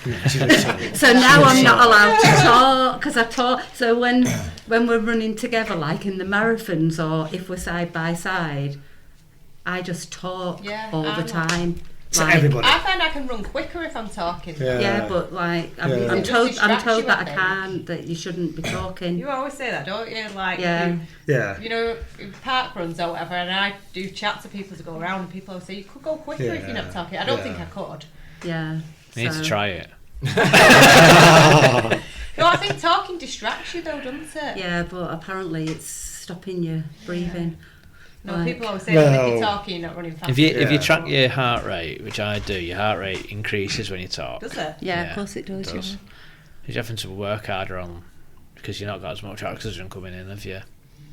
[SPEAKER 6] So now I'm not allowed to talk, because I talk. So when we're running together, like in the marathons, or if we're side by side, I just talk all the time.
[SPEAKER 5] Like, everybody.
[SPEAKER 2] I find I can run quicker if I'm talking.
[SPEAKER 6] Yeah, but like I'm told that I can't, that you shouldn't be talking.
[SPEAKER 2] You always say that, don't you? Like you know, park runs or whatever, and I do chat to people to go around, and people always say you could go quicker if you're not talking. I don't think I could.
[SPEAKER 6] Yeah.
[SPEAKER 1] You need to try it.
[SPEAKER 2] No, I think talking distracts you though, doesn't it?
[SPEAKER 6] Yeah, but apparently it's stopping you breathing.
[SPEAKER 2] No, people always say that if you're talking, you're not running fast.
[SPEAKER 1] If you track your heart rate, which I do, your heart rate increases when you talk.
[SPEAKER 2] Does it?
[SPEAKER 6] Yeah, of course it does.
[SPEAKER 1] You're having to work harder on, because you're not got as much oxygen coming in, have you?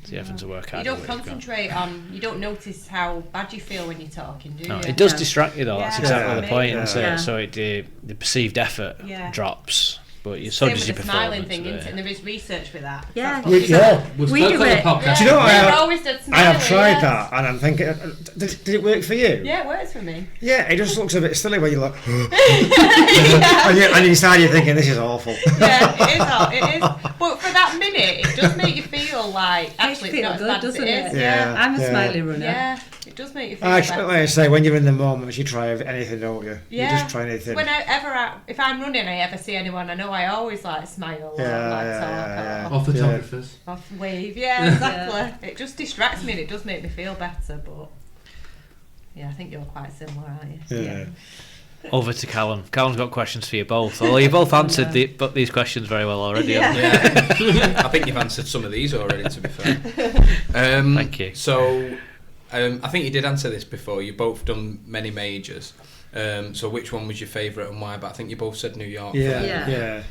[SPEAKER 1] So you're having to work harder.
[SPEAKER 2] You don't concentrate on, you don't notice how bad you feel when you're talking, do you?
[SPEAKER 1] No, it does distract you though, that's exactly the point, isn't it? So the perceived effort drops. But you're so busy performing.
[SPEAKER 2] Smiling thing, isn't it? And there is research with that.
[SPEAKER 6] Yeah,
[SPEAKER 5] we do it.
[SPEAKER 3] Do you know
[SPEAKER 5] I have tried that, and I'm thinking, did it work for you?
[SPEAKER 2] Yeah, it works for me.
[SPEAKER 5] Yeah, it just looks a bit silly when you're like, and inside you're thinking, this is awful.
[SPEAKER 2] Yeah, it is. But for that minute, it does make you feel like, actually, it's not as bad as it is.
[SPEAKER 6] Yeah, I'm a smiley runner.
[SPEAKER 2] Yeah. It does make you feel
[SPEAKER 5] actually, like I say, when you're in the moment, you try anything, don't you?
[SPEAKER 2] Yeah.
[SPEAKER 5] You just try anything.
[SPEAKER 2] If I'm running, I ever see anyone, I know I always like smile or talk
[SPEAKER 3] or photographers.
[SPEAKER 2] Or wave, exactly. It just distracts me and it does make me feel better, but I think you're quite similar, aren't you?
[SPEAKER 5] Yeah.
[SPEAKER 1] Over to Callum. Callum's got questions for you both. Although you both answered these questions very well already.
[SPEAKER 4] haven't you? I think you've answered some of these already, to be fair.
[SPEAKER 1] Thank you.
[SPEAKER 4] So, I think you did answer this before. You've both done many majors. So which one was your favourite and why? But I think you both said New York.
[SPEAKER 5] Yeah.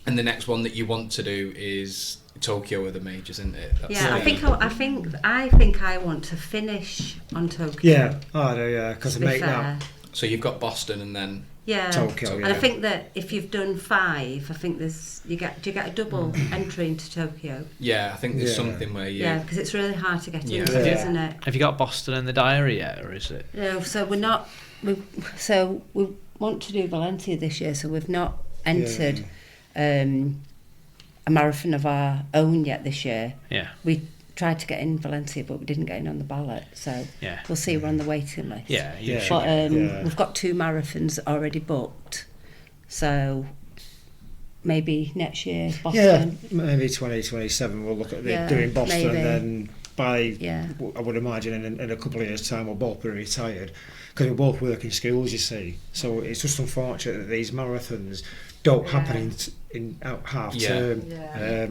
[SPEAKER 4] And the next one that you want to do is Tokyo with the majors, isn't it?
[SPEAKER 6] I think I want to finish on Tokyo.
[SPEAKER 5] Yeah, I do. Yeah, because I make that.
[SPEAKER 4] So you've got Boston and then
[SPEAKER 5] Tokyo.
[SPEAKER 6] And I think that if you've done 5, I think do you get a double entry into Tokyo?
[SPEAKER 4] Yeah, I think there's something where you...
[SPEAKER 6] Yeah, because it's really hard to get into, isn't it?
[SPEAKER 1] Have you got Boston in the diary yet, or is it?
[SPEAKER 6] No, so we're not... So we want to do Valencia this year, so we've not entered a marathon of our own yet this year.
[SPEAKER 1] Yeah.
[SPEAKER 6] We tried to get in Valencia, but we didn't get in on the ballot, so we'll see. We're on the waiting list. But we've got 2 marathons already booked, so maybe next year Boston.
[SPEAKER 5] Yeah, maybe 2027 we'll look at doing Boston,
[SPEAKER 6] maybe.
[SPEAKER 5] and then by I would imagine in a couple of years' time we'll both be retired, because we both work in schools, you see. So it's just unfortunate that these marathons don't happen in half term.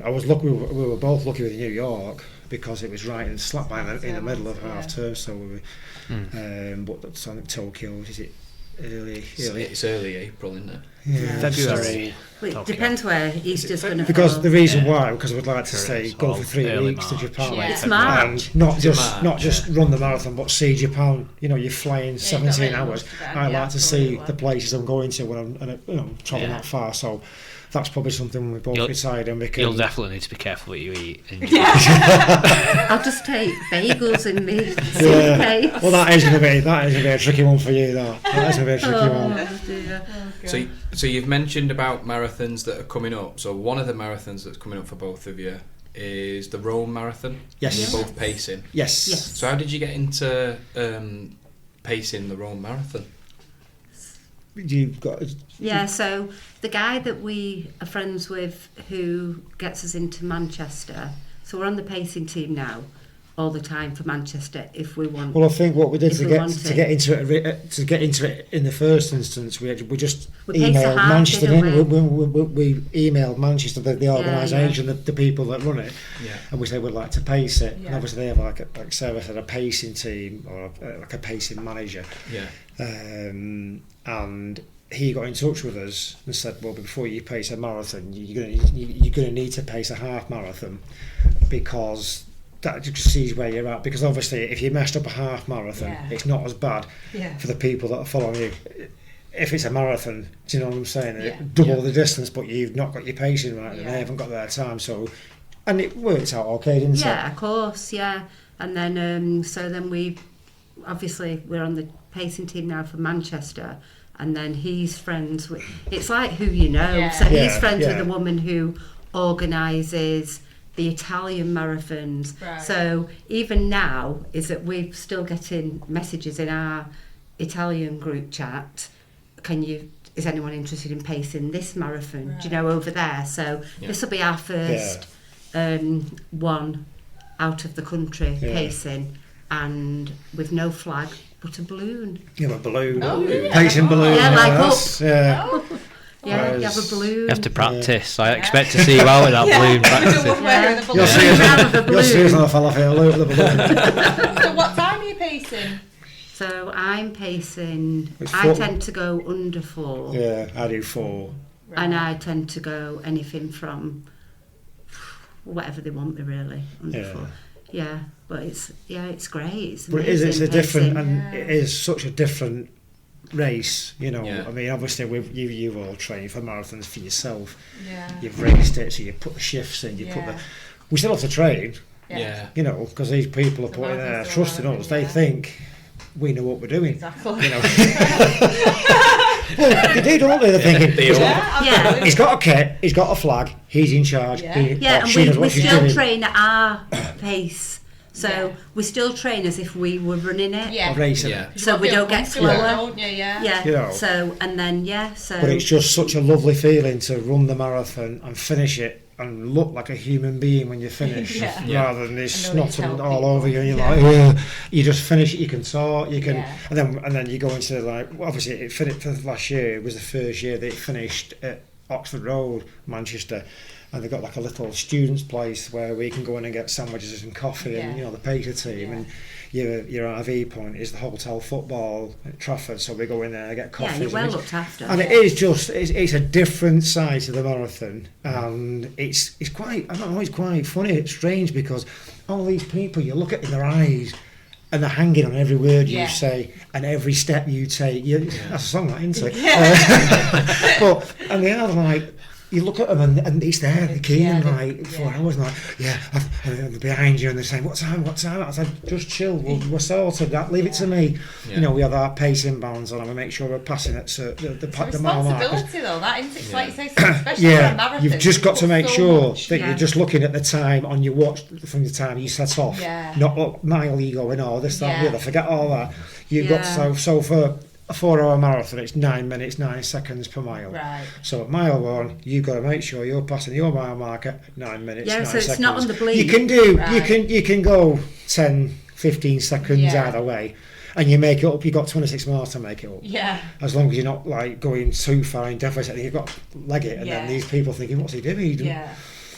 [SPEAKER 5] I was lucky. We were both lucky with New York, because it was right and slap bang in the middle of half term. So but that's on Tokyo. Is it early?
[SPEAKER 4] It's early April, isn't it?
[SPEAKER 5] Yeah,
[SPEAKER 1] February.
[SPEAKER 6] Well, it depends where Easter's going to fall.
[SPEAKER 5] Because the reason why, because I would like to go for 3 weeks to Japan,
[SPEAKER 6] It's March.
[SPEAKER 5] and not just run the marathon, but see Japan. You know, you're flying 17 hours. I like to see the places I'm going to when I'm travelling that far. So that's probably something we both decided on.
[SPEAKER 1] You'll definitely need to be careful what you eat.
[SPEAKER 6] I'll just take bagels in me suitcase.
[SPEAKER 5] Well, that is going to be a tricky one for you. That is going to be a tricky one.
[SPEAKER 6] Dear.
[SPEAKER 4] So you've mentioned about marathons that are coming up. So one of the marathons that's coming up for both of you is the Rome Marathon.
[SPEAKER 5] Yes.
[SPEAKER 4] You're both pacing.
[SPEAKER 5] Yes.
[SPEAKER 4] So how did you get into pacing the Rome Marathon?
[SPEAKER 5] You've got.
[SPEAKER 6] So the guy that we are friends with who gets us into Manchester, so we're on the pacing team now all the time for Manchester if we want.
[SPEAKER 5] Well, I think what we did to get into it in the first instance, we just emailed Manchester. We emailed Manchester, the organisation, the people that run it, and we said we'd like to pace it. And obviously they have like Sarah said, a pacing team or like a pacing manager. And he got in touch with us and said, well, before you pace a marathon, you're going to need to pace a half marathon, because that just sees where you're at. Because obviously if you messed up a half marathon, it's not as bad for the people that are following you. If it's a marathon, do you know what I'm saying? Double the distance, but you've not got your pacing right, and they haven't got their time. So, and it worked out okay, didn't it?
[SPEAKER 6] Yeah, of course, And then so then we're on the pacing team now for Manchester, and then he's friends with, it's like who you know. So he's friends with the woman who organises the Italian marathons. So even now is that we're still getting messages in our Italian group chat, is anyone interested in pacing this marathon, do you know, over there? So this will be our first one out of the country pacing, and with no flag but a balloon.
[SPEAKER 5] You have a balloon. Pacing balloon.
[SPEAKER 6] You have a balloon.
[SPEAKER 1] You have to practice. I expect to see you out with that balloon practicing.
[SPEAKER 5] You'll see us on a falafel loop with the balloon.
[SPEAKER 2] So what time are you pacing?
[SPEAKER 6] So I'm pacing, I tend to go under 4.
[SPEAKER 5] Yeah, I do 4.
[SPEAKER 6] And I tend to go anything from whatever they want me, really, under 4. Yeah, but it's great.
[SPEAKER 5] But it's a different, and it is such a different race, you know. I mean, obviously you've all trained for marathons for yourself. You've raced it, so you put the shifts in, we still have to train, you know, because these people are putting their trust in us. They think we know what we're doing.
[SPEAKER 2] Exactly.
[SPEAKER 5] You know. Well, they do, don't they? They're thinking, he's got a kit, he's got a flag, he's in charge.
[SPEAKER 6] And we still train at our pace. So we still train as if we were running it.
[SPEAKER 5] Or racing.
[SPEAKER 6] So we don't get slower.
[SPEAKER 2] Don't you?
[SPEAKER 5] You know.
[SPEAKER 6] So, and then, so...
[SPEAKER 5] But it's just such a lovely feeling to run the marathon and finish it and look like a human being when you finish, rather than this snotting all over you, and you're like, you just finish it, you can talk, you can, and then you go into, like, obviously it finished for last year. It was the first year that it finished at Oxford Road, Manchester, and they've got like a little students' place where we can go in and get sandwiches and coffee, and you know, the pacer team, and your RV point is the hotel football at Trafford, so we go in there, get coffees.
[SPEAKER 6] Yeah, you're well looked after.
[SPEAKER 5] And it is just, it's a different side to the marathon, and it's quite, I don't know, it's quite funny, it's strange, because all these people, you look at in their eyes, and they're hanging on every word you say and every step you take. That's a song, that, isn't it? And they are like, you look at them and it's there, they're keen, like 4 hours, and and they're behind you and they're saying, what time? I said, just chill, we're sorted, leave it to me. You know, we have our pacing bands on and we make sure we're passing it to the mile mark.
[SPEAKER 2] Responsibility though, that isn't it? It's like you say, especially for a marathon.
[SPEAKER 5] You've just got to make sure that you're just looking at the time on your watch from the time you set off, not what mile you going, or this, that, the other, forget all that. You've got so for a 4 hour marathon, it's 9 minutes 9 seconds per mile.
[SPEAKER 2] Right.
[SPEAKER 5] So at mile 1, you've got to make sure you're passing your mile marker 9 minutes 9
[SPEAKER 6] so
[SPEAKER 5] seconds.
[SPEAKER 6] it's not on the bleed.
[SPEAKER 5] You can do you can go 10, 15 seconds either way, and you make it up. You've got 26 miles to make it up.
[SPEAKER 2] Yeah.
[SPEAKER 5] As long as you're not like going too far in deficit, you've got to leg it, and then these people thinking, what's he doing?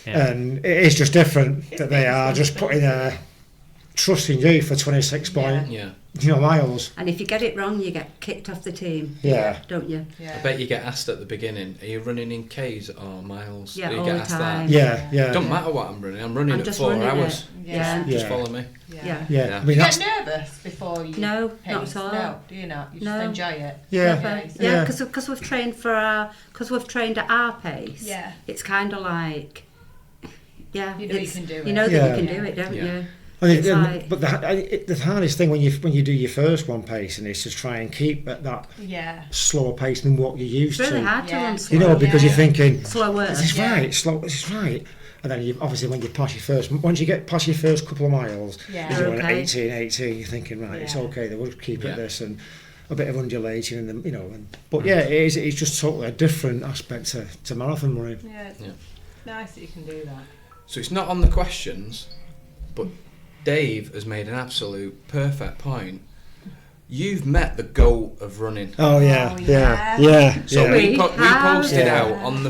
[SPEAKER 5] And it is just different that they are just putting a trust in you for 26 miles.
[SPEAKER 6] And if you get it wrong, you get kicked off the team. Don't you?
[SPEAKER 4] I bet you get asked at the beginning, are you running in Ks or miles?
[SPEAKER 6] Yeah,
[SPEAKER 4] you
[SPEAKER 6] all
[SPEAKER 4] get
[SPEAKER 6] the
[SPEAKER 4] asked
[SPEAKER 6] time.
[SPEAKER 4] that. Don't matter what I'm running at 4 hours. Just follow me.
[SPEAKER 5] I mean,
[SPEAKER 2] do you get nervous before you
[SPEAKER 6] No,
[SPEAKER 2] pace?
[SPEAKER 6] not at all.
[SPEAKER 2] No, do you not? You just enjoy it.
[SPEAKER 6] Because we've trained we've trained at our pace.
[SPEAKER 2] Yeah.
[SPEAKER 6] It's kind of like,
[SPEAKER 2] you know you can do it.
[SPEAKER 6] You know that you can do it, don't you?
[SPEAKER 5] But the hardest thing when you do your first one pacing is to try and keep at that slower pace than what you're used to.
[SPEAKER 6] It's really hard to run slow.
[SPEAKER 5] You know, because you're thinking,
[SPEAKER 6] slower.
[SPEAKER 5] This is right, slow. This is right. And then obviously when you pass once you get past your first couple of miles, you're doing 18, you're thinking, right, it's okay. They will keep at this, and a bit of undulating, and then, but it's just totally a different aspect to marathon running.
[SPEAKER 2] Yeah, it's nice that you can do that.
[SPEAKER 4] So it's not on the questions, but Dave has made an absolute perfect point. You've met the goat of running.
[SPEAKER 5] Oh yeah.
[SPEAKER 4] So we posted out on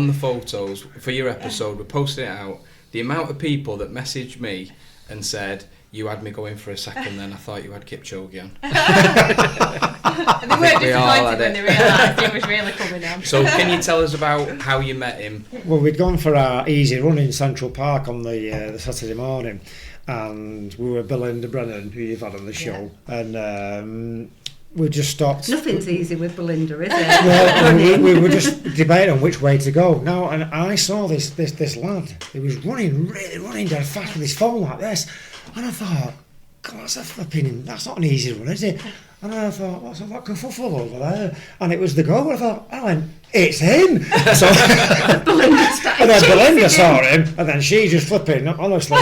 [SPEAKER 4] the photos for your episode. We posted it out. The amount of people that messaged me and said, "You had me going for a second, then I thought you had Kipchoge on."
[SPEAKER 2] And they weren't disappointed when they realised it was really coming on.
[SPEAKER 4] So can you tell us about how you met him?
[SPEAKER 5] Well, we'd gone for our easy run in Central Park on the Saturday morning, and we were Belinda Brennan, who you've had on the show, and we just stopped.
[SPEAKER 6] Nothing's easy with Belinda, is it?
[SPEAKER 5] Well, we were just debating on which way to go. Now, and I saw this lad. He was really running dead fast with his phone like this, and I thought, God, that's not an easy run, is it? And I thought, what's that kerfuffle over there? And it was the goal. I went, it's him. So and then Belinda saw him, and then she just flipping. Honestly,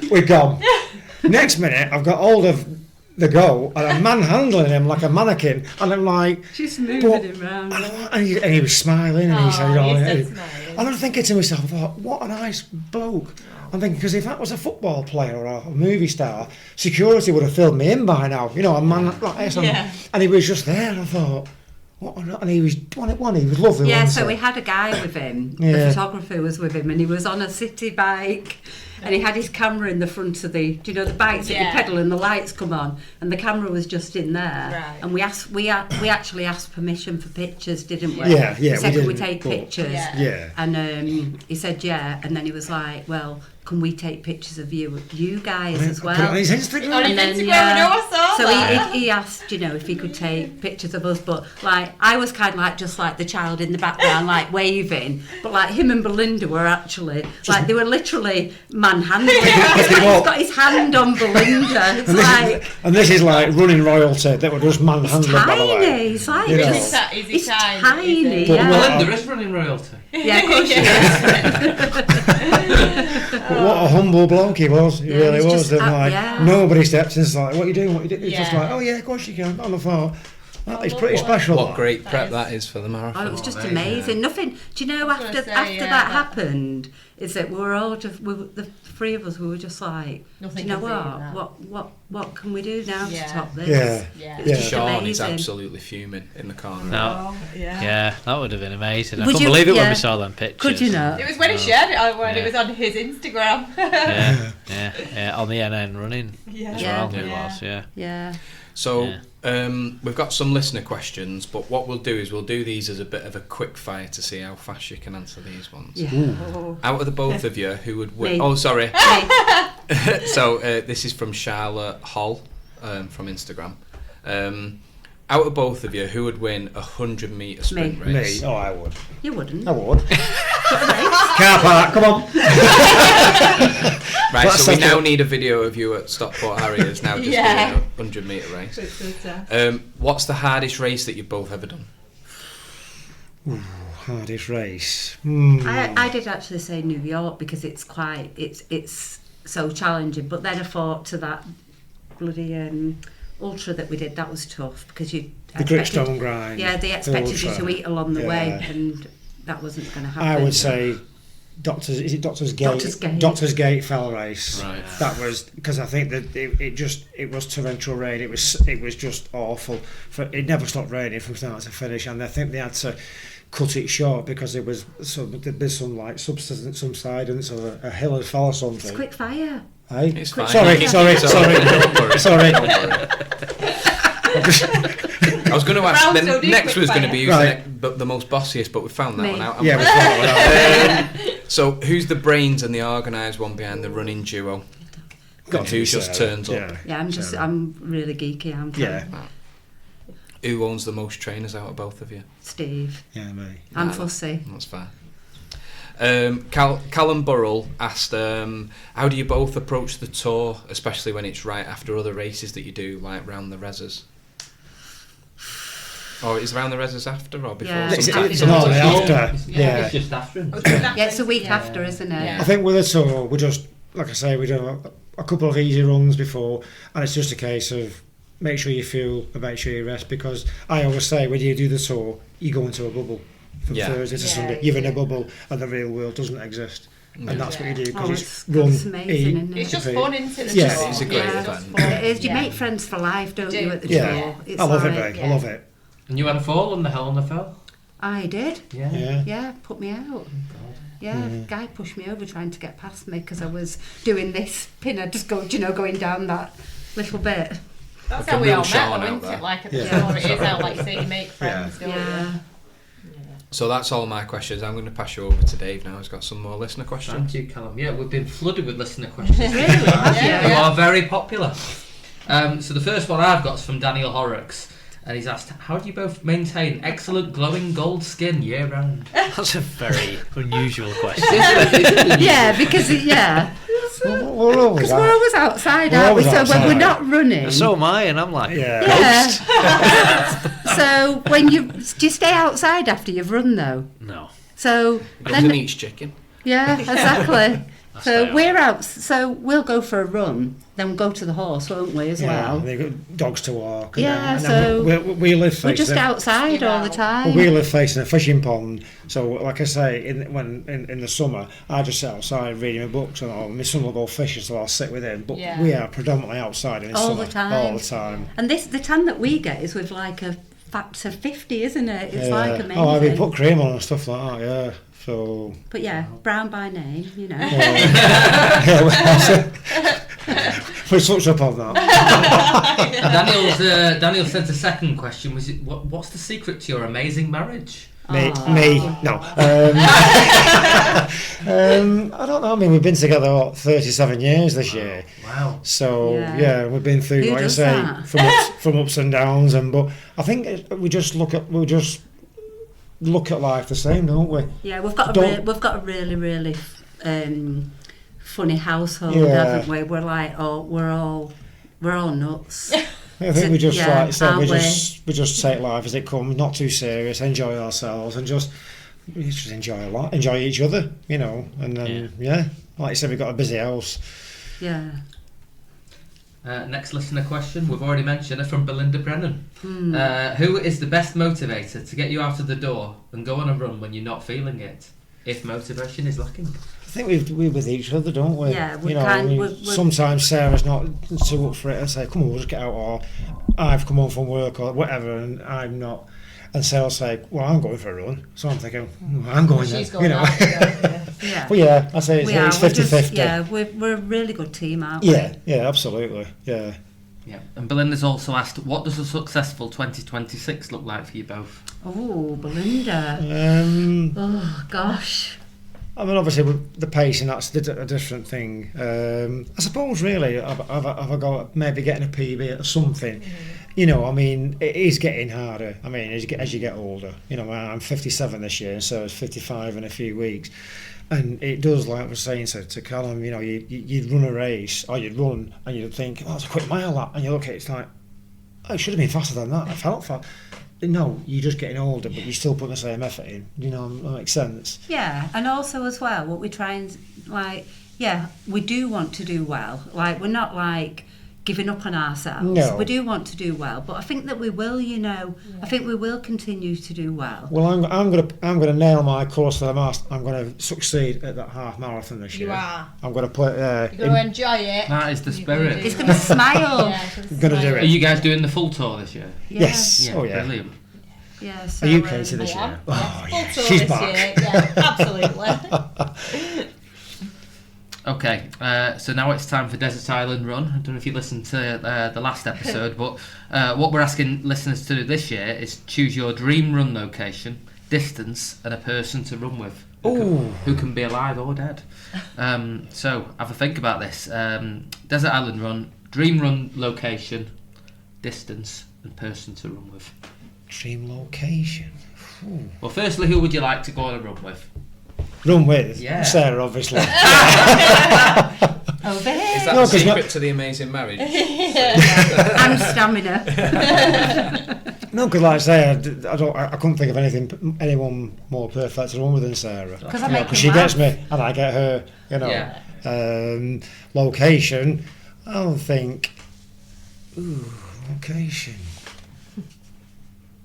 [SPEAKER 5] we've gone. Next minute, I've got hold of the goal, and I'm manhandling him like a mannequin, and I'm like,
[SPEAKER 6] she's moving him around,
[SPEAKER 5] and he was smiling, and he said, and I'm thinking to myself, I thought, what a nice bloke. I'm thinking, because if that was a football player or a movie star, security would have filled me in by now, a man like this, and he was just there, and I thought, and he was lovely.
[SPEAKER 6] Yeah, so we had a guy with him, the photographer was with him, and he was on a city bike, and he had his camera in the front of the bikes that you pedal and the lights come on, and the camera was just in there, and we actually asked permission for pictures, didn't we?
[SPEAKER 5] Yeah,
[SPEAKER 6] we said,
[SPEAKER 5] can
[SPEAKER 6] we take pictures? And he said and then he was like, well, can we take pictures of you guys as well?
[SPEAKER 5] Put it on his Instagram.
[SPEAKER 2] And then,
[SPEAKER 6] he asked, if he could take pictures of us, but like I was kind of like just like the child in the background, like waving, but like him and Belinda were actually like they were literally manhandling. He's got his hand on Belinda.
[SPEAKER 5] And this is like running royalty that were just manhandling. By the way,
[SPEAKER 6] he's like
[SPEAKER 2] he's tiny.
[SPEAKER 3] Belinda is running royalty.
[SPEAKER 6] Yeah, of course she is.
[SPEAKER 5] What a humble bloke he was. He really was. Nobody steps in. It's like, what are you doing? It's just like, oh yeah, of course you can. On the phone. It's pretty special.
[SPEAKER 4] What great prep that is for the marathon.
[SPEAKER 6] Oh, it was just amazing. Nothing. Do you know after that happened? Is that we were all just the three of us. We were just like, do you know what can we do now to top this?
[SPEAKER 4] Sean is absolutely fuming in the corner.
[SPEAKER 1] No, yeah, that would have been amazing. I couldn't believe it when we saw them pictures.
[SPEAKER 6] Could you not?
[SPEAKER 2] It was when he shared it when it was on his Instagram.
[SPEAKER 1] yeah, on the NN running as well. It was,
[SPEAKER 6] yeah.
[SPEAKER 4] So we've got some listener questions, but what we'll do is we'll do these as a bit of a quick fire to see how fast you can answer these ones.
[SPEAKER 6] Yeah.
[SPEAKER 4] Out of the both of you, who would win?
[SPEAKER 6] Me.
[SPEAKER 4] Oh, sorry. So this is from Charlotte Hall from Instagram. Out of both of you, who would win a 100-metre sprint race?
[SPEAKER 5] Me. Oh, I would.
[SPEAKER 6] You wouldn't.
[SPEAKER 5] I would. Car park, come on.
[SPEAKER 4] Right, so we now need a video of you at Stockport Harriers now just doing a 100-metre race. What's the hardest race that you've both ever done?
[SPEAKER 5] Ooh, hardest race.
[SPEAKER 6] I did actually say New York because it's so challenging, but then I thought to that bloody ultra that we did, that was tough because the
[SPEAKER 5] Gritstone grind.
[SPEAKER 6] Yeah, they expected you to eat along the way, and that wasn't going to happen.
[SPEAKER 5] I would say Doctor's Gate? Doctor's Gate fell race.
[SPEAKER 4] Right.
[SPEAKER 5] That was because I think that it was torrential rain. It was just awful. It never stopped raining from start to finish, and I think they had to cut it short because there's some like subsidence or a hill had fell or something.
[SPEAKER 6] It's quick fire.
[SPEAKER 5] Hey?
[SPEAKER 4] It's fine.
[SPEAKER 5] Sorry.
[SPEAKER 4] I was going to ask. The next was going to be the most bossiest, but we found that one out.
[SPEAKER 5] Yeah, we found that out.
[SPEAKER 4] So, who's the brains and the organised one behind the running duo? Who just turns up?
[SPEAKER 6] Yeah, I'm really geeky.
[SPEAKER 4] Who owns the most trainers out of both of you?
[SPEAKER 6] Steve.
[SPEAKER 5] Yeah, me.
[SPEAKER 6] I'm fussy.
[SPEAKER 4] That's fine. Callum Burrell asked, how do you both approach the tour, especially when it's right after other races that you do, like round the reses? Or is round the reses after or before?
[SPEAKER 6] Yeah.
[SPEAKER 5] It's after. Yeah.
[SPEAKER 3] It's just after.
[SPEAKER 6] Yeah, it's a week after, isn't it?
[SPEAKER 2] Yeah.
[SPEAKER 5] I think with the tour, we just, like I say, we do a couple of easy runs before, and it's just a case of make sure you fuel and make sure you rest, because I always say when you do the tour, you go into a bubble from Thursday to Sunday. You're in a bubble, and the real world doesn't exist. And that's what you do, because
[SPEAKER 6] it's amazing, isn't it?
[SPEAKER 2] It's just fun, isn't it?
[SPEAKER 5] Yeah,
[SPEAKER 4] it's a great event.
[SPEAKER 6] It is. You make friends for life, don't you, at the tour? It's
[SPEAKER 5] I love it, babe. I love it.
[SPEAKER 3] And you had a fall on the hell on the fell?
[SPEAKER 6] I did.
[SPEAKER 3] Yeah.
[SPEAKER 6] Put me out. Yeah, guy pushed me over trying to get past me because I was doing this pin. I just going down that little bit.
[SPEAKER 2] That's how we all met, though, isn't it? Like at the tour, it is how, like you say, you make friends, don't you?
[SPEAKER 4] So that's all my questions. I'm going to pass you over to Dave now. He's got some more listener questions.
[SPEAKER 3] Thank you, Callum. Yeah, we've been flooded with listener questions.
[SPEAKER 6] Really?
[SPEAKER 3] You are very popular. So the first one I've got is from Daniel Horrocks. And he's asked, how do you both maintain excellent glowing gold skin year round?
[SPEAKER 1] That's a very unusual question.
[SPEAKER 6] Yeah, because
[SPEAKER 5] We're always
[SPEAKER 6] outside, aren't we? So when we're not running.
[SPEAKER 1] So am I, and I'm like,
[SPEAKER 6] So when do you stay outside after you've run though?
[SPEAKER 1] No.
[SPEAKER 6] So
[SPEAKER 4] Then eats chicken.
[SPEAKER 6] Yeah, exactly. So we're out. So we'll go for a run. Then we'll go to the horse, won't we, as well?
[SPEAKER 5] They've got dogs to walk. We live facing.
[SPEAKER 6] We're just outside all the time.
[SPEAKER 5] We live facing a fishing pond. So, like I say, in the summer, I just sit outside reading my books, and my son will go fishing, so I'll sit with him. But we are predominantly outside in the summer. All the time.
[SPEAKER 6] And the tan that we get is with like a factor 50, isn't it? It's like amazing.
[SPEAKER 5] Oh, we put cream on and stuff like that, yeah. So.
[SPEAKER 6] But brown by name, you know.
[SPEAKER 5] We touched up on that.
[SPEAKER 3] Daniel sent a second question. Was it what's the secret to your amazing marriage?
[SPEAKER 5] Me, no. I don't know. I mean, we've been together 37 years this year.
[SPEAKER 3] Wow.
[SPEAKER 5] So we've been through, like I say, from ups and downs. But I think we just look at life the same, don't we?
[SPEAKER 6] Yeah, we've got a really, really funny household, haven't we? We're like, we're all nuts.
[SPEAKER 5] I think we just we just take life as it comes, not too serious, enjoy ourselves, and just enjoy a lot, enjoy each other, you know. And then like you said, we've got a busy house.
[SPEAKER 6] Yeah.
[SPEAKER 3] Next listener question, we've already mentioned it, from Belinda Brennan. Who is the best motivator to get you out of the door and go on a run when you're not feeling it, if motivation is lacking?
[SPEAKER 5] I think we're with each other, don't we?
[SPEAKER 6] Yeah, we
[SPEAKER 5] you know,
[SPEAKER 6] can.
[SPEAKER 5] I mean,
[SPEAKER 6] We're
[SPEAKER 5] sometimes Sarah's not too up for it. I say, come on, we'll just get out, or I've come home from work or whatever, and I'm not. And Sarah'll say, well, I'm going for a run. So I'm thinking, I'm going there.
[SPEAKER 7] She's going out.
[SPEAKER 6] yeah.
[SPEAKER 5] But yeah, I say it's 50-50.
[SPEAKER 6] Yeah, we're a really good team, aren't we?
[SPEAKER 5] Yeah, absolutely. Yeah.
[SPEAKER 3] Yeah. And Belinda's also asked, what does a successful 2026 look like for you both?
[SPEAKER 6] Oh, Belinda. Oh, gosh.
[SPEAKER 5] I mean, obviously, with the pacing, that's a different thing. I suppose, really, have I got maybe getting a PB or something. You know, I mean, it is getting harder. I mean, as you get older. You know, I'm 57 this year, so it's 55 in a few weeks. And it does, like I was saying to Callum, you know, you'd run a race, or you'd run, and you'd think, oh, it's a quick mile, that. And you look at it, it's like, oh, it should have been faster than that. I felt fast. No, you're just getting older, but you're still putting the same effort in. You know, that makes sense.
[SPEAKER 6] Yeah, and also as well, what we try and, like, yeah, we do want to do well. Like, we're not, like, giving up on ourselves.
[SPEAKER 5] No.
[SPEAKER 6] We do want to do well, but I think that we will, you know, I think we will continue to do well.
[SPEAKER 5] Well, I'm gonna nail my course to the mast. I'm gonna succeed at that half marathon this year.
[SPEAKER 7] You are.
[SPEAKER 5] I'm gonna play.
[SPEAKER 7] You're going to enjoy it.
[SPEAKER 3] That is the spirit.
[SPEAKER 6] It's going to smile.
[SPEAKER 7] Yeah,
[SPEAKER 5] I'm gonna do
[SPEAKER 3] Are
[SPEAKER 5] it.
[SPEAKER 3] you guys doing the full tour this year?
[SPEAKER 6] Yeah.
[SPEAKER 5] Yes.
[SPEAKER 3] Yeah,
[SPEAKER 5] Oh yeah.
[SPEAKER 3] Brilliant.
[SPEAKER 6] Yeah, so,
[SPEAKER 5] Are you Katie this
[SPEAKER 7] I am.
[SPEAKER 5] year? Oh
[SPEAKER 7] Full
[SPEAKER 5] yeah.
[SPEAKER 7] tour
[SPEAKER 5] She's
[SPEAKER 7] this
[SPEAKER 5] back.
[SPEAKER 7] year. Yeah, absolutely.
[SPEAKER 3] Okay, so now it's time for Desert Island Run. I don't know if you listened to the last episode, but what we're asking listeners to do this year is choose your dream run location, distance, and a person to run with who can be alive or dead. So have a think about this. Desert Island Run, dream run location, distance, and person to run with.
[SPEAKER 5] Dream location. Ooh.
[SPEAKER 3] Well, firstly, who would you like to go on a run with?
[SPEAKER 5] Run with
[SPEAKER 3] Yeah.
[SPEAKER 5] Sarah, obviously.
[SPEAKER 6] over
[SPEAKER 4] Is
[SPEAKER 6] here.
[SPEAKER 4] that
[SPEAKER 5] No,
[SPEAKER 4] the
[SPEAKER 5] 'cause
[SPEAKER 4] secret to the amazing marriage?
[SPEAKER 6] And stamina.
[SPEAKER 5] No, because like I say, I couldn't think of anyone more perfect to run with than Sarah.
[SPEAKER 6] Because I make
[SPEAKER 5] Because
[SPEAKER 6] him
[SPEAKER 5] she gets
[SPEAKER 6] laugh.
[SPEAKER 5] me, and I get her. You know.
[SPEAKER 3] Yeah.
[SPEAKER 5] Location. I'll think. Location.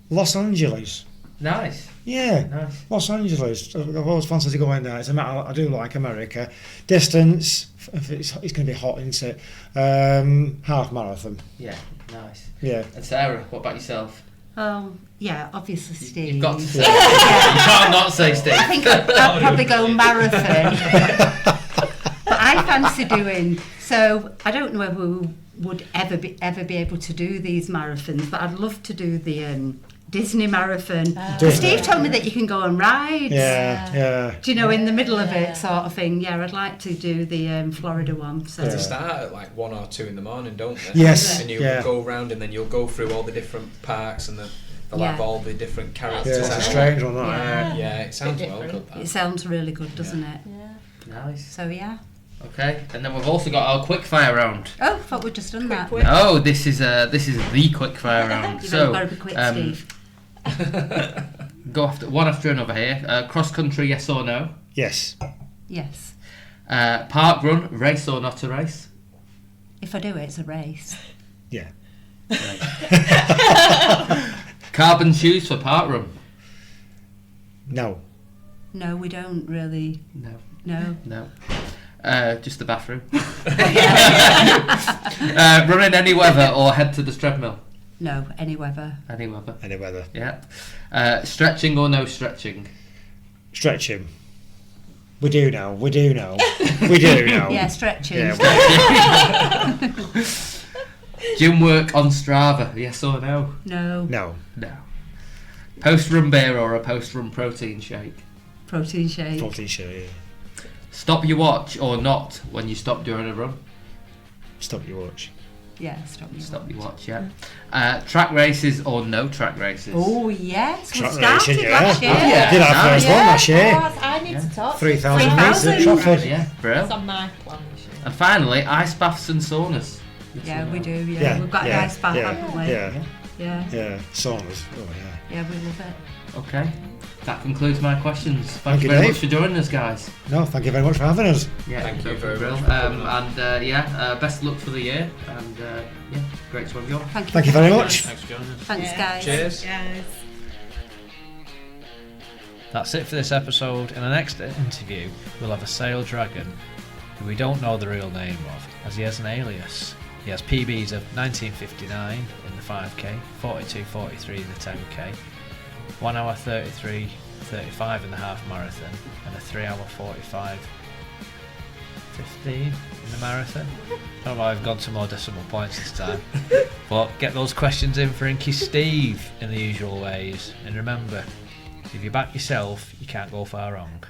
[SPEAKER 5] Los Angeles.
[SPEAKER 3] Nice.
[SPEAKER 5] Yeah,
[SPEAKER 3] Nice.
[SPEAKER 5] Los Angeles. I've always fancied to go in there. It's a matter. I do like America. Distance. If it's going to be hot, isn't it? Half marathon.
[SPEAKER 3] Yeah, nice.
[SPEAKER 5] Yeah.
[SPEAKER 3] And Sarah, what about yourself?
[SPEAKER 6] Oh, yeah, obviously Steve.
[SPEAKER 3] You've got to say. You can't not say Steve.
[SPEAKER 6] I think I'd probably go marathon. But I fancy doing, so I don't know whether we would ever be able to do these marathons, but I'd love to do the Disney marathon. Steve told me that you can go on rides.
[SPEAKER 5] Yeah.
[SPEAKER 6] Do you know, in the middle of it, sort of thing. Yeah, I'd like to do the Florida one. So.
[SPEAKER 4] They start at like 1 or 2 in the morning, don't they?
[SPEAKER 5] Yes.
[SPEAKER 4] And you
[SPEAKER 5] Yeah.
[SPEAKER 4] go round and then you'll go through all the different parks and they'll have all the different characters.
[SPEAKER 5] Yeah, it's a strange one, that.
[SPEAKER 6] Yeah.
[SPEAKER 4] Yeah, it sounds
[SPEAKER 7] Bit
[SPEAKER 4] well
[SPEAKER 7] different.
[SPEAKER 4] good.
[SPEAKER 6] It
[SPEAKER 4] That.
[SPEAKER 6] sounds really good, doesn't it?
[SPEAKER 7] Yeah.
[SPEAKER 3] Nice.
[SPEAKER 6] So, yeah.
[SPEAKER 3] Okay, and then we've also got our quickfire round.
[SPEAKER 6] Oh, I thought we'd just done that.
[SPEAKER 7] quick.
[SPEAKER 3] Oh, this is the quickfire round.
[SPEAKER 6] You've
[SPEAKER 3] So,
[SPEAKER 6] got to be quick, Steve.
[SPEAKER 3] go one after another here. Cross country, yes or no?
[SPEAKER 5] Yes.
[SPEAKER 6] Yes.
[SPEAKER 3] Park run, race or not a race?
[SPEAKER 6] If I do it, it's a race.
[SPEAKER 5] Yeah.
[SPEAKER 3] Carbon shoes for park run?
[SPEAKER 5] No.
[SPEAKER 6] No, we don't really.
[SPEAKER 3] No.
[SPEAKER 6] No.
[SPEAKER 3] Just the bathroom. Run in any weather or head to the treadmill?
[SPEAKER 6] No, any weather.
[SPEAKER 3] Any weather.
[SPEAKER 5] Any weather.
[SPEAKER 3] Yeah. Stretching or no stretching?
[SPEAKER 5] Stretching. We do know. We do know.
[SPEAKER 6] Yeah, stretching.
[SPEAKER 5] Yeah,
[SPEAKER 3] Gym work on Strava, yes or no?
[SPEAKER 6] No.
[SPEAKER 5] no.
[SPEAKER 3] No. Post-run beer or a post-run protein shake?
[SPEAKER 6] Protein shake.
[SPEAKER 5] 14 show, yeah.
[SPEAKER 3] Stop your watch or not when you stop during a run?
[SPEAKER 5] Stop your watch.
[SPEAKER 6] Yeah, stop me.
[SPEAKER 3] Stop your watch, yeah. Track races or no track races?
[SPEAKER 6] Oh, yes. We
[SPEAKER 5] Track
[SPEAKER 6] started
[SPEAKER 5] racing, yeah.
[SPEAKER 6] last year.
[SPEAKER 3] Yeah.
[SPEAKER 5] Did our first one last year.
[SPEAKER 7] I need to talk.
[SPEAKER 5] 3,000 metres
[SPEAKER 6] 3,000.
[SPEAKER 5] at Trafford.
[SPEAKER 3] Yeah, bro.
[SPEAKER 7] That's on my plan this year.
[SPEAKER 3] And finally, ice baths and saunas.
[SPEAKER 6] Yeah, we do. Yeah,
[SPEAKER 5] Yeah,
[SPEAKER 6] we've got
[SPEAKER 5] yeah,
[SPEAKER 6] a nice bath,
[SPEAKER 5] yeah,
[SPEAKER 6] haven't we?
[SPEAKER 5] yeah.
[SPEAKER 6] Yeah.
[SPEAKER 5] Yeah. Saunas. Oh, yeah.
[SPEAKER 6] Yeah, we love it.
[SPEAKER 3] Okay. That concludes my questions. Thank
[SPEAKER 5] Thank
[SPEAKER 3] you
[SPEAKER 5] you,
[SPEAKER 3] very
[SPEAKER 5] Dave.
[SPEAKER 3] much for joining us, guys.
[SPEAKER 5] No, thank you very much for having us.
[SPEAKER 3] Yeah,
[SPEAKER 4] Thank you very
[SPEAKER 3] Brill.
[SPEAKER 4] much for coming
[SPEAKER 3] Best of luck for the year, and great to have you on.
[SPEAKER 5] Thank you very much.
[SPEAKER 1] Thanks for joining us.
[SPEAKER 6] Thanks, guys.
[SPEAKER 4] Cheers.
[SPEAKER 2] Yes.
[SPEAKER 1] That's it for this episode. In the next interview, we'll have a sail dragon who we don't know the real name of, as he has an alias. He has PBs of 19:59 in the 5k, 42:43 in the 10k, 1 hour 33:35 in the half marathon, and a 3 hour 45:15 in the marathon. I don't know why I've gone to more decimal points this time. But get those questions in for Inky Steve in the usual ways. And remember, if you back yourself, you can't go far wrong.